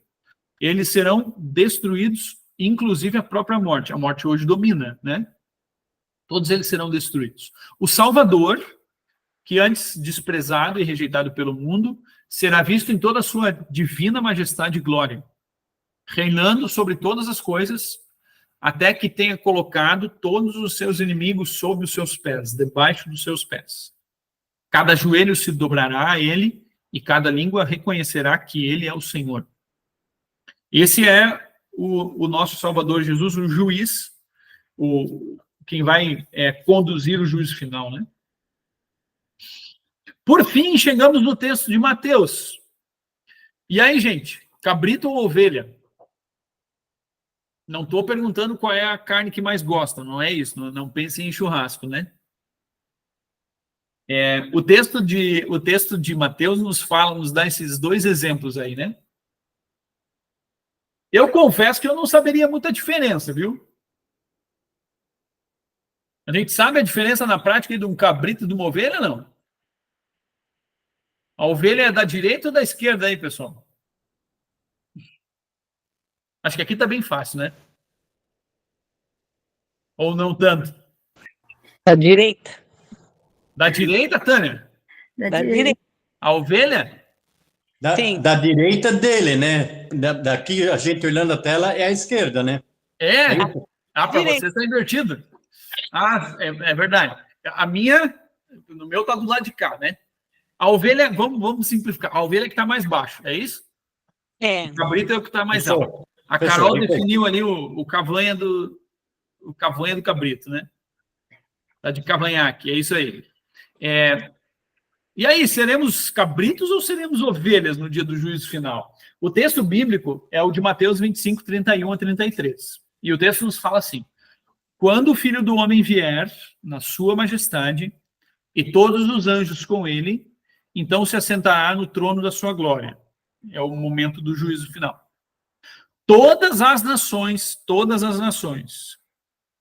eles serão destruídos, inclusive a própria morte. A morte hoje domina, né? Todos eles serão destruídos. O Salvador, que antes desprezado e rejeitado pelo mundo, será visto em toda a sua divina majestade e glória, reinando sobre todas as coisas, até que tenha colocado todos os seus inimigos sob os seus pés, debaixo dos seus pés. Cada joelho se dobrará a ele, e cada língua reconhecerá que ele é o Senhor. Esse é o nosso Salvador Jesus, o juiz, quem vai conduzir o juízo final, né? Por fim, chegamos no texto de Mateus. E aí, gente, cabrito ou ovelha? Não estou perguntando qual é a carne que mais gosta, não é isso, não pensem em churrasco, né? O texto de Mateus nos dá esses 2 exemplos aí, né? Eu confesso que eu não saberia muita diferença, viu? A gente sabe a diferença na prática de um cabrito e de uma ovelha, não? A ovelha é da direita ou da esquerda aí, pessoal? Acho que aqui tá bem fácil, né? Ou não tanto? Da direita. Da direita, Tânia? Da direita. A ovelha? Sim. Da direita dele, né? Daqui, a gente olhando a tela, é a esquerda, né? Para você está invertido. É verdade. A minha, no meu tá do lado de cá, né? A ovelha, vamos simplificar, a ovelha que está mais baixo, é isso? O cabrito é o que está mais alto. A Carol definiu ali o cavanha do cabrito, né? Tá de cavanhaque, é isso aí. E aí, seremos cabritos ou seremos ovelhas no dia do juízo final? O texto bíblico é o de Mateus 25, 31 a 33. E o texto nos fala assim: quando o Filho do Homem vier na sua majestade e todos os anjos com ele, então se assentará no trono da sua glória. É o momento do juízo final. Todas as nações,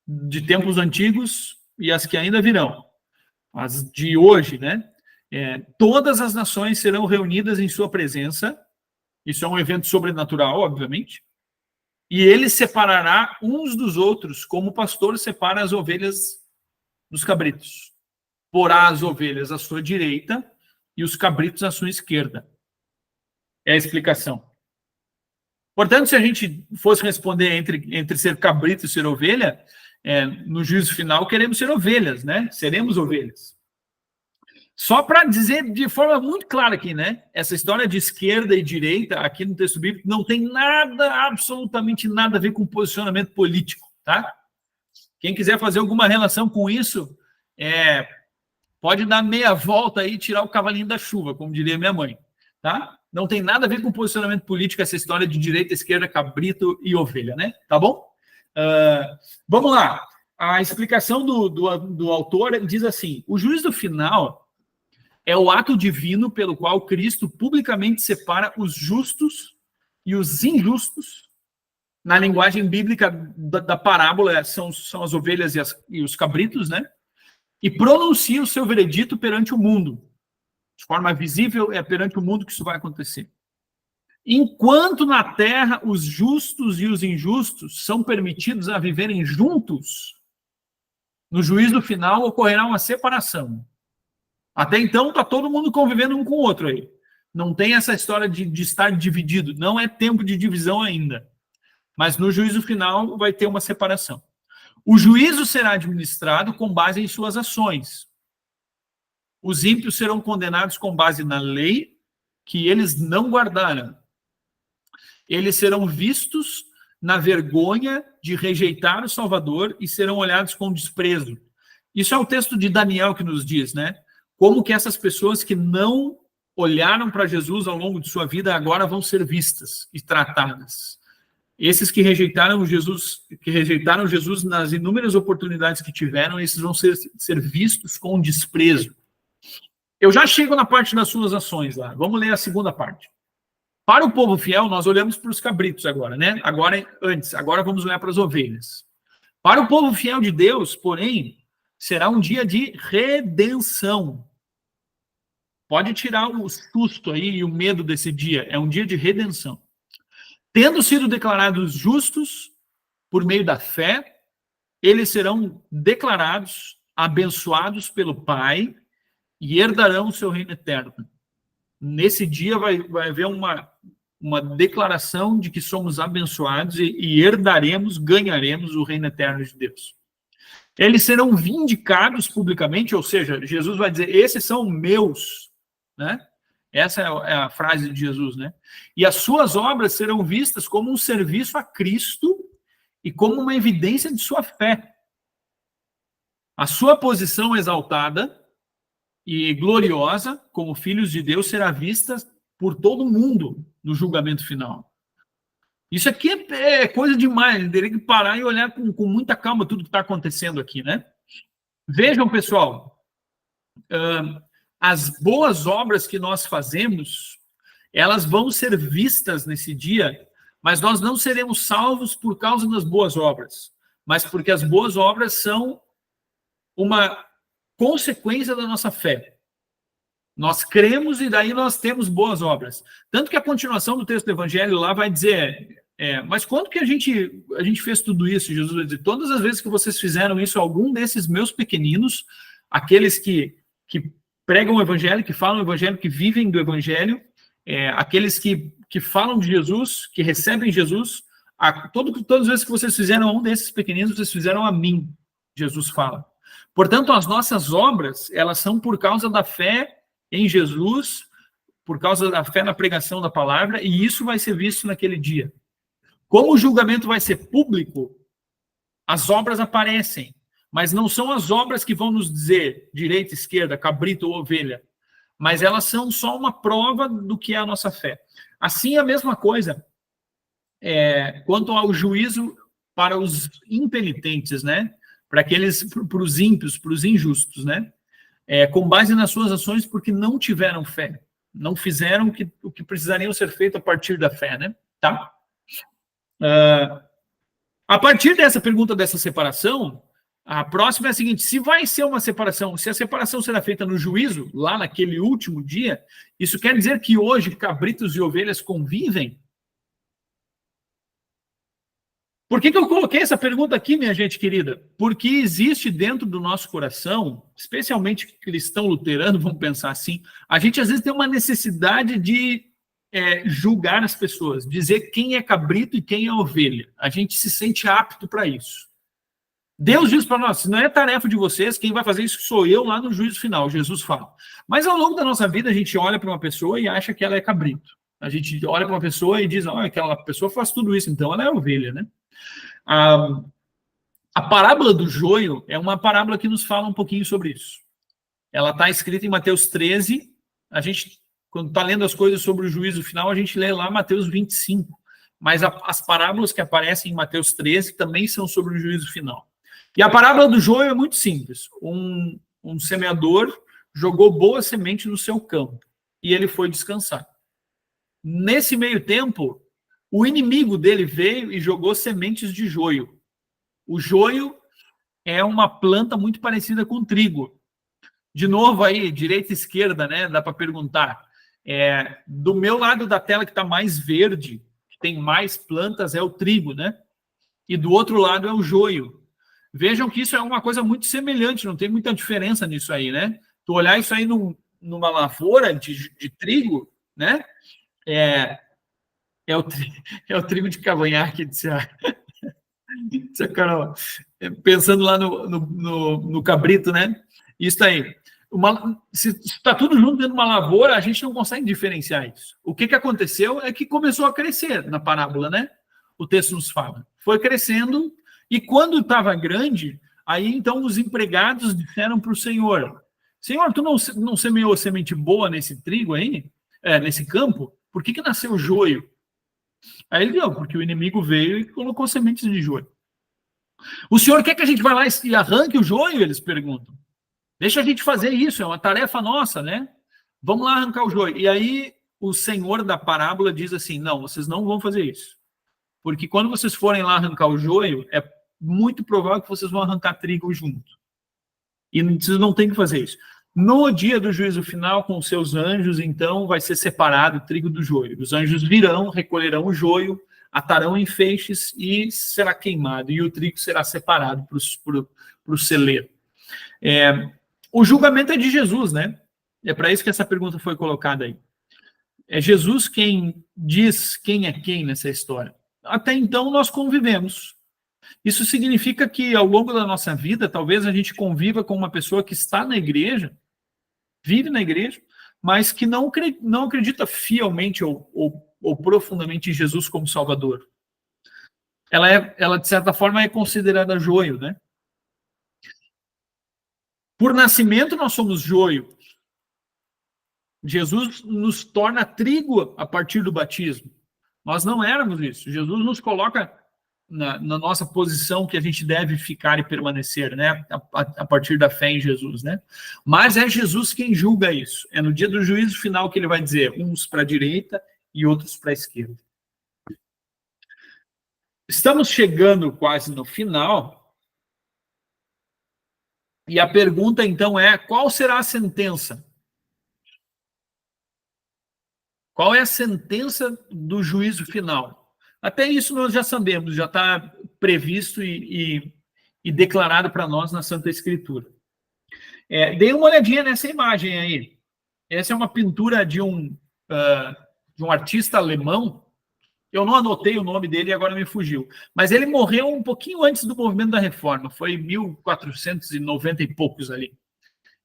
de tempos antigos e as que ainda virão, as de hoje, né? Todas as nações serão reunidas em sua presença. Isso é um evento sobrenatural, obviamente. E ele separará uns dos outros, como o pastor separa as ovelhas dos cabritos. Porá as ovelhas à sua direita e os cabritos à sua esquerda. É a explicação. Portanto, se a gente fosse responder entre ser cabrito e ser ovelha, no juízo final queremos ser ovelhas, né? Seremos ovelhas. Só para dizer de forma muito clara aqui, né? Essa história de esquerda e direita aqui no texto bíblico não tem nada, absolutamente nada a ver com posicionamento político, tá? Quem quiser fazer alguma relação com isso, pode dar meia volta aí e tirar o cavalinho da chuva, como diria minha mãe, tá? Não tem nada a ver com posicionamento político essa história de direita, esquerda, cabrito e ovelha, né? Tá bom? Vamos lá. A explicação do autor diz assim: o juízo final é o ato divino pelo qual Cristo publicamente separa os justos e os injustos. Na linguagem bíblica da parábola, são as ovelhas e os cabritos, né? E pronuncia o seu veredito perante o mundo. De forma visível, é perante o mundo que isso vai acontecer. Enquanto na terra os justos e os injustos são permitidos a viverem juntos, no juízo final ocorrerá uma separação. Até então está todo mundo convivendo um com o outro aí. Não tem essa história de estar dividido. Não é tempo de divisão ainda. Mas no juízo final vai ter uma separação. O juízo será administrado com base em suas ações. Os ímpios serão condenados com base na lei que eles não guardaram. Eles serão vistos na vergonha de rejeitar o Salvador e serão olhados com desprezo. Isso é o texto de Daniel que nos diz, né? Como que essas pessoas que não olharam para Jesus ao longo de sua vida agora vão ser vistas e tratadas. Esses que rejeitaram Jesus nas inúmeras oportunidades que tiveram, esses vão ser vistos com desprezo. Eu já chego na parte das suas ações lá. Vamos ler a segunda parte. Para o povo fiel, nós olhamos para os cabritos agora, né? Agora vamos olhar para as ovelhas. Para o povo fiel de Deus, porém, será um dia de redenção. Pode tirar o susto aí e o medo desse dia. É um dia de redenção. Tendo sido declarados justos por meio da fé, eles serão declarados abençoados pelo Pai e herdarão o seu reino eterno. Nesse dia vai haver uma declaração de que somos abençoados e herdaremos, ganharemos o reino eterno de Deus. Eles serão vindicados publicamente, ou seja, Jesus vai dizer, esses são meus, né? Essa é a frase de Jesus, né? E as suas obras serão vistas como um serviço a Cristo e como uma evidência de sua fé. A sua posição exaltada e gloriosa como filhos de Deus será vista por todo mundo no julgamento final. Isso aqui é coisa demais, teria que parar e olhar com muita calma tudo que está acontecendo aqui, né? Vejam, pessoal, as boas obras que nós fazemos, elas vão ser vistas nesse dia, mas nós não seremos salvos por causa das boas obras, mas porque as boas obras são uma consequência da nossa fé. Nós cremos e daí nós temos boas obras. Tanto que a continuação do texto do Evangelho lá vai dizer, mas quando que a gente fez tudo isso? Jesus vai dizer, todas as vezes que vocês fizeram isso, algum desses meus pequeninos, aqueles que pregam o Evangelho, que falam o Evangelho, que vivem do Evangelho, aqueles que falam de Jesus, que recebem Jesus, todas as vezes que vocês fizeram a um desses pequeninos, vocês fizeram a mim, Jesus fala. Portanto, as nossas obras, elas são por causa da fé em Jesus, por causa da fé na pregação da palavra, e isso vai ser visto naquele dia. Como o julgamento vai ser público, as obras aparecem, mas não são as obras que vão nos dizer direita, esquerda, cabrito ou ovelha, mas elas são só uma prova do que é a nossa fé. Assim, a mesma coisa quanto ao juízo para os impenitentes, né? Para os ímpios, para os injustos, né? Com base nas suas ações, porque não tiveram fé, não fizeram o que precisariam ser feito a partir da fé, né? Tá? A partir dessa pergunta dessa separação, A próxima é a seguinte: se vai ser uma separação, se a separação será feita no juízo, lá naquele último dia, isso quer dizer que hoje cabritos e ovelhas convivem? Por que eu coloquei essa pergunta aqui, minha gente querida? Porque existe dentro do nosso coração, especialmente cristão luterano, vamos pensar assim, a gente às vezes tem uma necessidade de julgar as pessoas, dizer quem é cabrito e quem é ovelha. A gente se sente apto para isso. Deus diz para nós: não é tarefa de vocês, quem vai fazer isso sou eu lá no juízo final, Jesus fala. Mas ao longo da nossa vida a gente olha para uma pessoa e acha que ela é cabrito. A gente olha para uma pessoa e diz: olha, aquela pessoa faz tudo isso, então ela é ovelha, né? A parábola do joio é uma parábola que nos fala um pouquinho sobre isso. Ela está escrita em Mateus 13. A gente, quando está lendo as coisas sobre o juízo final, a gente lê lá Mateus 25. Mas as parábolas que aparecem em Mateus 13 também são sobre o juízo final. E a parábola do joio é muito simples. Um semeador jogou boa semente no seu campo e ele foi descansar. Nesse meio tempo, o inimigo dele veio e jogou sementes de joio. O joio é uma planta muito parecida com o trigo. De novo aí, direita e esquerda, né? Dá para perguntar. Do meu lado da tela que está mais verde, que tem mais plantas, é o trigo, né? E do outro lado é o joio. Vejam que isso é uma coisa muito semelhante, não tem muita diferença nisso aí, né? Tu olhar isso aí numa lavoura de trigo, né? É o trigo de cavanhaque, disse a Carol. Pensando lá no cabrito, né? Isso aí. Se está tudo junto dentro de uma lavoura, a gente não consegue diferenciar isso. O que aconteceu é que começou a crescer na parábola, né? O texto nos fala. Foi crescendo, e quando estava grande, aí então os empregados disseram para o Senhor: Senhor, tu não semeou semente boa nesse trigo aí? Nesse campo? Por que nasceu joio? Aí ele deu, porque o inimigo veio e colocou sementes de joio. O senhor quer que a gente vá lá e arranque o joio? Eles perguntam. Deixa a gente fazer isso, é uma tarefa nossa, né? Vamos lá arrancar o joio. E aí o senhor da parábola diz assim: não, vocês não vão fazer isso. Porque quando vocês forem lá arrancar o joio, é muito provável que vocês vão arrancar trigo junto. E vocês não têm que fazer isso. No dia do juízo final, com os seus anjos, então, vai ser separado o trigo do joio. Os anjos virão, recolherão o joio, atarão em feixes e será queimado. E o trigo será separado para o celeiro. O julgamento é de Jesus, né? É para isso que essa pergunta foi colocada aí. É Jesus quem diz quem é quem nessa história. Até então, nós convivemos. Isso significa que, ao longo da nossa vida, talvez a gente conviva com uma pessoa que está na igreja, vive na igreja, mas que não acredita fielmente ou profundamente em Jesus como Salvador. Ela, de certa forma, é considerada joio, né? Por nascimento, nós somos joio. Jesus nos torna trigo a partir do batismo. Nós não éramos isso. Jesus nos coloca na nossa posição que a gente deve ficar e permanecer, né? A partir da fé em Jesus, né? Mas é Jesus quem julga isso. É no dia do juízo final que ele vai dizer: uns para a direita e outros para a esquerda. Estamos chegando quase no final. E a pergunta, então, é: qual será a sentença? Qual é a sentença do juízo final? Até isso nós já sabemos, já está previsto e declarado para nós na Santa Escritura. Dê uma olhadinha nessa imagem aí. Essa é uma pintura de um artista alemão. Eu não anotei o nome dele e agora me fugiu. Mas ele morreu um pouquinho antes do movimento da Reforma. Foi em 1490 e poucos ali.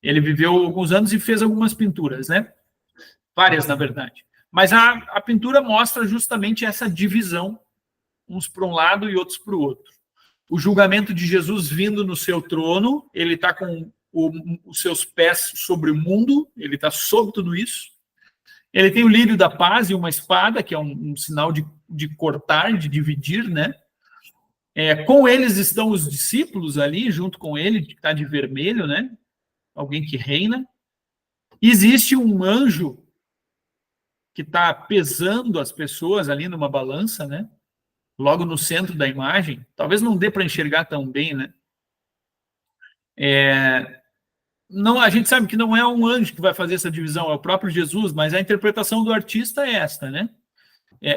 Ele viveu alguns anos e fez algumas pinturas, né? Várias, na verdade. Mas a pintura mostra justamente essa divisão, uns para um lado e outros para o outro. O julgamento de Jesus vindo no seu trono, ele está com os seus pés sobre o mundo, ele está sobre tudo isso. Ele tem o lírio da paz e uma espada, que é um sinal de cortar, de dividir, né? Com eles estão os discípulos ali, junto com ele, que está de vermelho, né? Alguém que reina. Existe um anjo que está pesando as pessoas ali numa balança, né? Logo no centro da imagem. Talvez não dê para enxergar tão bem, né? Não, a gente sabe que não é um anjo que vai fazer essa divisão, é o próprio Jesus, mas a interpretação do artista é esta, né?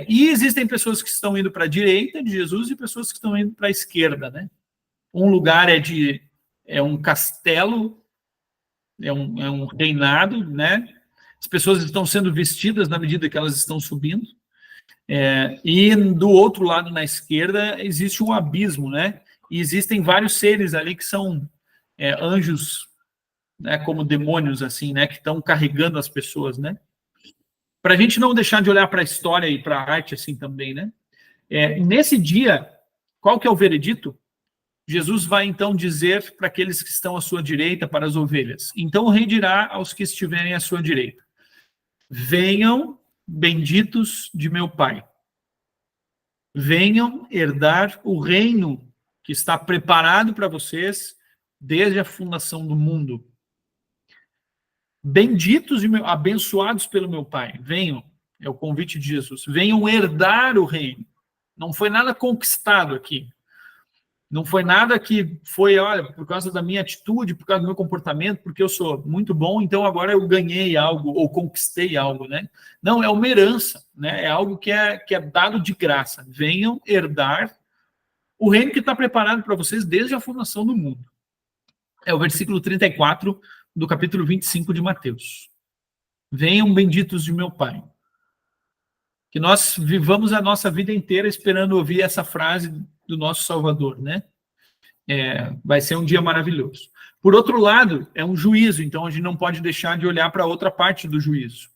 E existem pessoas que estão indo para a direita de Jesus e pessoas que estão indo para a esquerda, né? Um lugar é um castelo, é um reinado, né? As pessoas estão sendo vestidas na medida que elas estão subindo. E do outro lado, na esquerda, existe um abismo, né? E existem vários seres ali que são anjos, né, como demônios, assim, né, que estão carregando as pessoas, né? Para a gente não deixar de olhar para a história e para a arte assim também, né? Nesse dia, qual que é o veredito? Jesus vai então dizer para aqueles que estão à sua direita, para as ovelhas: então o rei dirá aos que estiverem à sua direita: venham, benditos de meu Pai, venham herdar o reino que está preparado para vocês desde a fundação do mundo. Benditos e abençoados pelo meu Pai, venham, é o convite de Jesus, venham herdar o reino. Não foi nada conquistado aqui. Não foi nada que foi, olha, por causa da minha atitude, por causa do meu comportamento, porque eu sou muito bom, então agora eu ganhei algo ou conquistei algo, né? Não, é uma herança, né? É algo que é dado de graça. Venham herdar o reino que está preparado para vocês desde a fundação do mundo. É o versículo 34 do capítulo 25 de Mateus. Venham, benditos de meu Pai. Que nós vivamos a nossa vida inteira esperando ouvir essa frase do nosso Salvador, né? Vai ser um dia maravilhoso. Por outro lado, é um juízo, então a gente não pode deixar de olhar para a outra parte do juízo.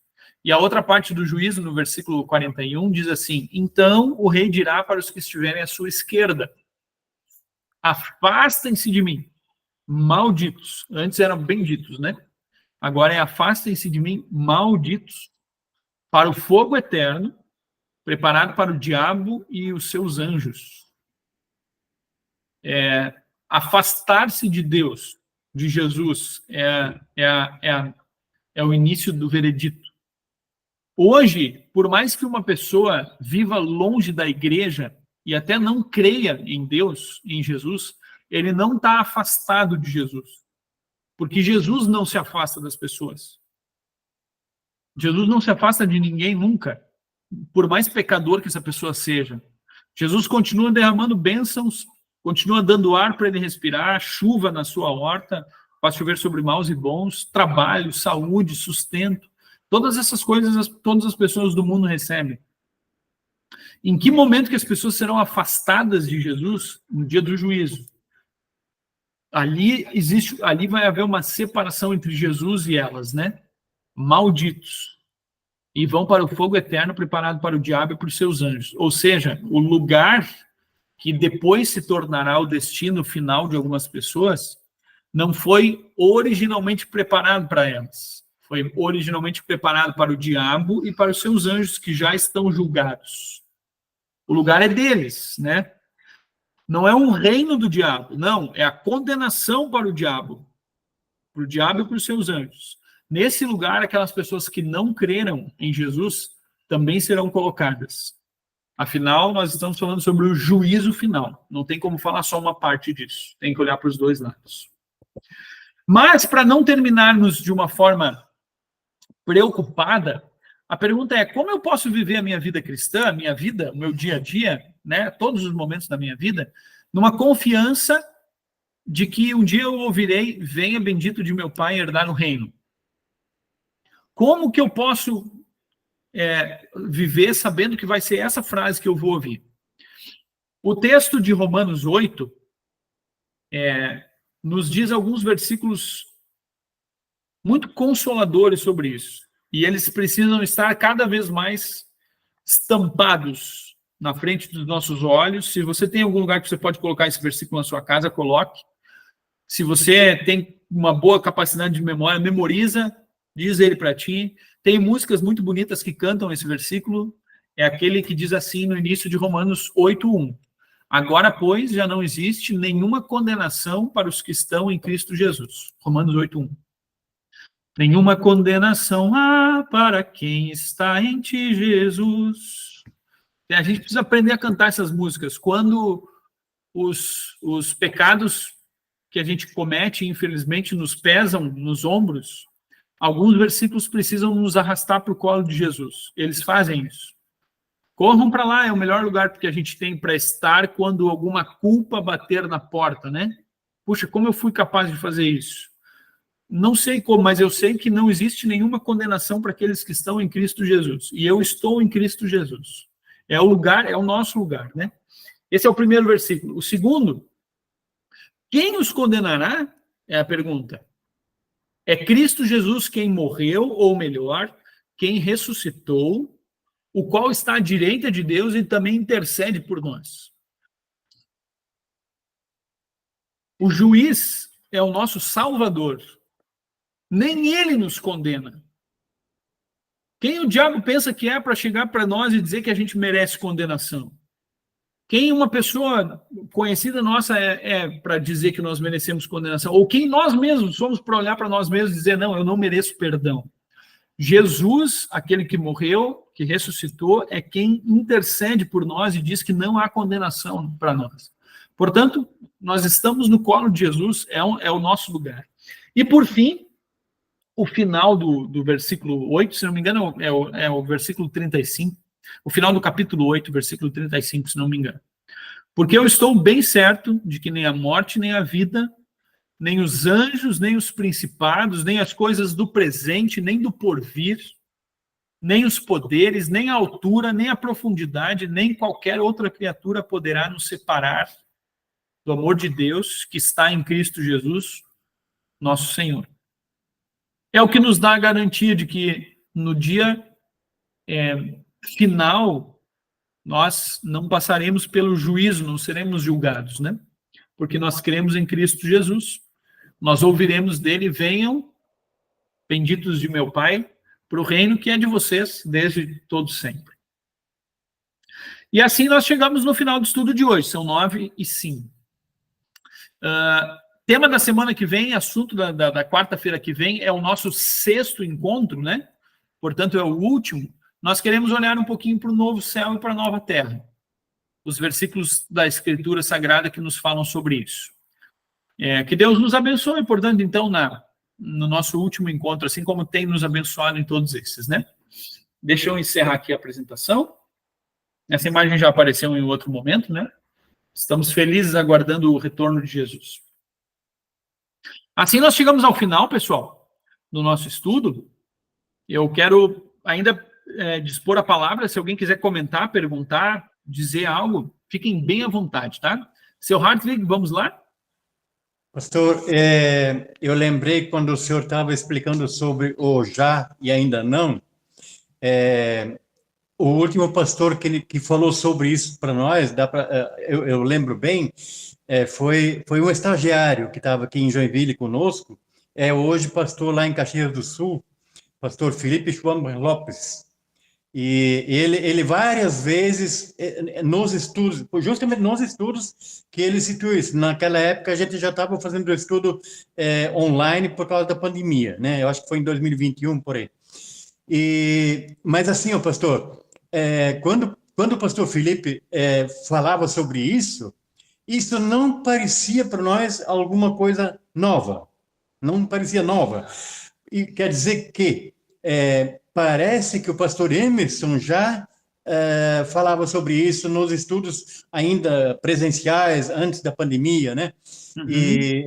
E a outra parte do juízo, no versículo 41, diz assim: então o rei dirá para os que estiverem à sua esquerda: afastem-se de mim, malditos. Antes eram benditos, né? Agora afastem-se de mim, malditos, para o fogo eterno, preparado para o diabo e os seus anjos. Afastar-se de Deus, de Jesus, é o início do veredito. Hoje, por mais que uma pessoa viva longe da igreja e até não creia em Deus, em Jesus, ele não está afastado de Jesus. Porque Jesus não se afasta das pessoas. Jesus não se afasta de ninguém nunca, por mais pecador que essa pessoa seja. Jesus continua derramando bênçãos, continua dando ar para ele respirar, chuva na sua horta, faz chover sobre maus e bons, trabalho, saúde, sustento. Todas essas coisas, todas as pessoas do mundo recebem. Em que momento que as pessoas serão afastadas de Jesus? No dia do juízo. Ali vai haver uma separação entre Jesus e elas, né? Malditos. E vão para o fogo eterno preparado para o diabo e para os seus anjos. Ou seja, o lugar que depois se tornará o destino final de algumas pessoas não foi originalmente preparado para elas. Foi originalmente preparado para o diabo e para os seus anjos que já estão julgados. O lugar é deles, né? Não é um reino do diabo, não, é a condenação para o diabo e para os seus anjos. Nesse lugar, aquelas pessoas que não creram em Jesus também serão colocadas. Afinal, nós estamos falando sobre o juízo final. Não tem como falar só uma parte disso. Tem que olhar para os dois lados. Mas, para não terminarmos de uma forma preocupada, a pergunta é: como eu posso viver a minha vida cristã, a minha vida, o meu dia a dia, né, todos os momentos da minha vida, numa confiança de que um dia eu ouvirei: venha bendito de meu Pai herdar o reino? Como que eu posso viver sabendo que vai ser essa frase que eu vou ouvir? O texto de Romanos 8 nos diz alguns versículos muito consoladores sobre isso. E eles precisam estar cada vez mais estampados na frente dos nossos olhos. Se você tem algum lugar que você pode colocar esse versículo na sua casa, coloque. Se você tem uma boa capacidade de memória, memoriza, diz ele para ti. Tem músicas muito bonitas que cantam esse versículo. É aquele que diz assim no início de Romanos 8:1. Agora, pois, já não existe nenhuma condenação para os que estão em Cristo Jesus. Romanos 8:1. Nenhuma condenação há para quem está em ti, Jesus. A gente precisa aprender a cantar essas músicas. Quando os pecados que a gente comete, infelizmente, nos pesam nos ombros, alguns versículos precisam nos arrastar para o colo de Jesus. Eles fazem isso. Corram para lá, é o melhor lugar que a gente tem para estar quando alguma culpa bater na porta, né? Puxa, como eu fui capaz de fazer isso? Não sei como, mas eu sei que não existe nenhuma condenação para aqueles que estão em Cristo Jesus. E eu estou em Cristo Jesus. É o lugar, é o nosso lugar, né? Esse é o primeiro versículo. O segundo, quem os condenará? É a pergunta. É Cristo Jesus quem morreu, ou melhor, quem ressuscitou, o qual está à direita de Deus e também intercede por nós. O juiz é o nosso Salvador. Nem ele nos condena. Quem o diabo pensa que é para chegar para nós e dizer que a gente merece condenação? Quem uma pessoa conhecida nossa é para dizer que nós merecemos condenação? Ou quem nós mesmos somos para olhar para nós mesmos e dizer, não, eu não mereço perdão? Jesus, aquele que morreu, que ressuscitou, é quem intercede por nós e diz que não há condenação para nós. Portanto, nós estamos no colo de Jesus, é o nosso lugar. E, por fim, o final do versículo 8, se não me engano, é o versículo 35, o final do capítulo 8, versículo 35, se não me engano. Porque eu estou bem certo de que nem a morte, nem a vida, nem os anjos, nem os principados, nem as coisas do presente, nem do porvir, nem os poderes, nem a altura, nem a profundidade, nem qualquer outra criatura poderá nos separar do amor de Deus que está em Cristo Jesus, nosso Senhor. É o que nos dá a garantia de que no dia final nós não passaremos pelo juízo, não seremos julgados, né? Porque nós cremos em Cristo Jesus. Nós ouviremos dele, venham, benditos de meu Pai, para o reino que é de vocês desde todo sempre. E assim nós chegamos no final do estudo de hoje, são 9h05. Tema da semana que vem, assunto da quarta-feira que vem, é o nosso 6º encontro, né? Portanto, é o último. Nós queremos olhar um pouquinho para o novo céu e para a nova terra. Os versículos da Escritura Sagrada que nos falam sobre isso. Que Deus nos abençoe, portanto, então, no nosso último encontro, assim como tem nos abençoado em todos esses, né? Deixa eu encerrar aqui a apresentação. Essa imagem já apareceu em outro momento, né? Estamos felizes aguardando o retorno de Jesus. Assim nós chegamos ao final, pessoal, do nosso estudo. Eu quero ainda dispor a palavra, se alguém quiser comentar, perguntar, dizer algo, fiquem bem à vontade, tá? Seu Hartwig, vamos lá? Pastor, eu lembrei quando o senhor estava explicando sobre o já e ainda não, o último pastor que falou sobre isso para nós, eu lembro bem, foi um estagiário que estava aqui em Joinville conosco, hoje pastor lá em Caxias do Sul, pastor Felipe Schwamber Lopes. E ele várias vezes, nos estudos, justamente nos estudos que ele citou isso, naquela época a gente já estava fazendo o estudo online por causa da pandemia, né? Eu acho que foi em 2021, por aí. Mas assim, ó, pastor, quando o pastor Felipe falava sobre isso não parecia para nós alguma coisa nova, não parecia nova. E quer dizer que parece que o pastor Emerson já falava sobre isso nos estudos ainda presenciais, antes da pandemia, né? Uhum.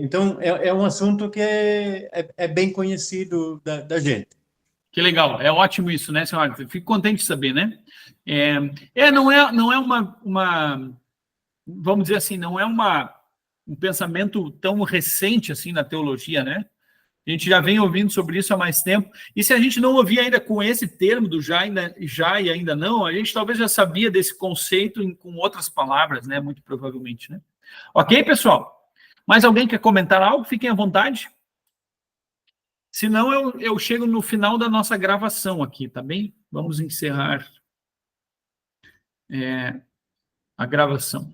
Então, é um assunto que é bem conhecido da gente. Que legal, é ótimo isso, né, senhora? Fico contente de saber, né? Não é uma, vamos dizer assim, não é um pensamento tão recente assim na teologia, né? A gente já vem ouvindo sobre isso há mais tempo. E se a gente não ouvia ainda com esse termo do já e ainda não, a gente talvez já sabia desse conceito com outras palavras, né? Muito provavelmente, né? Ok, pessoal? Mais alguém quer comentar algo? Fiquem à vontade. Se não, eu chego no final da nossa gravação aqui, tá bem? Vamos encerrar a gravação.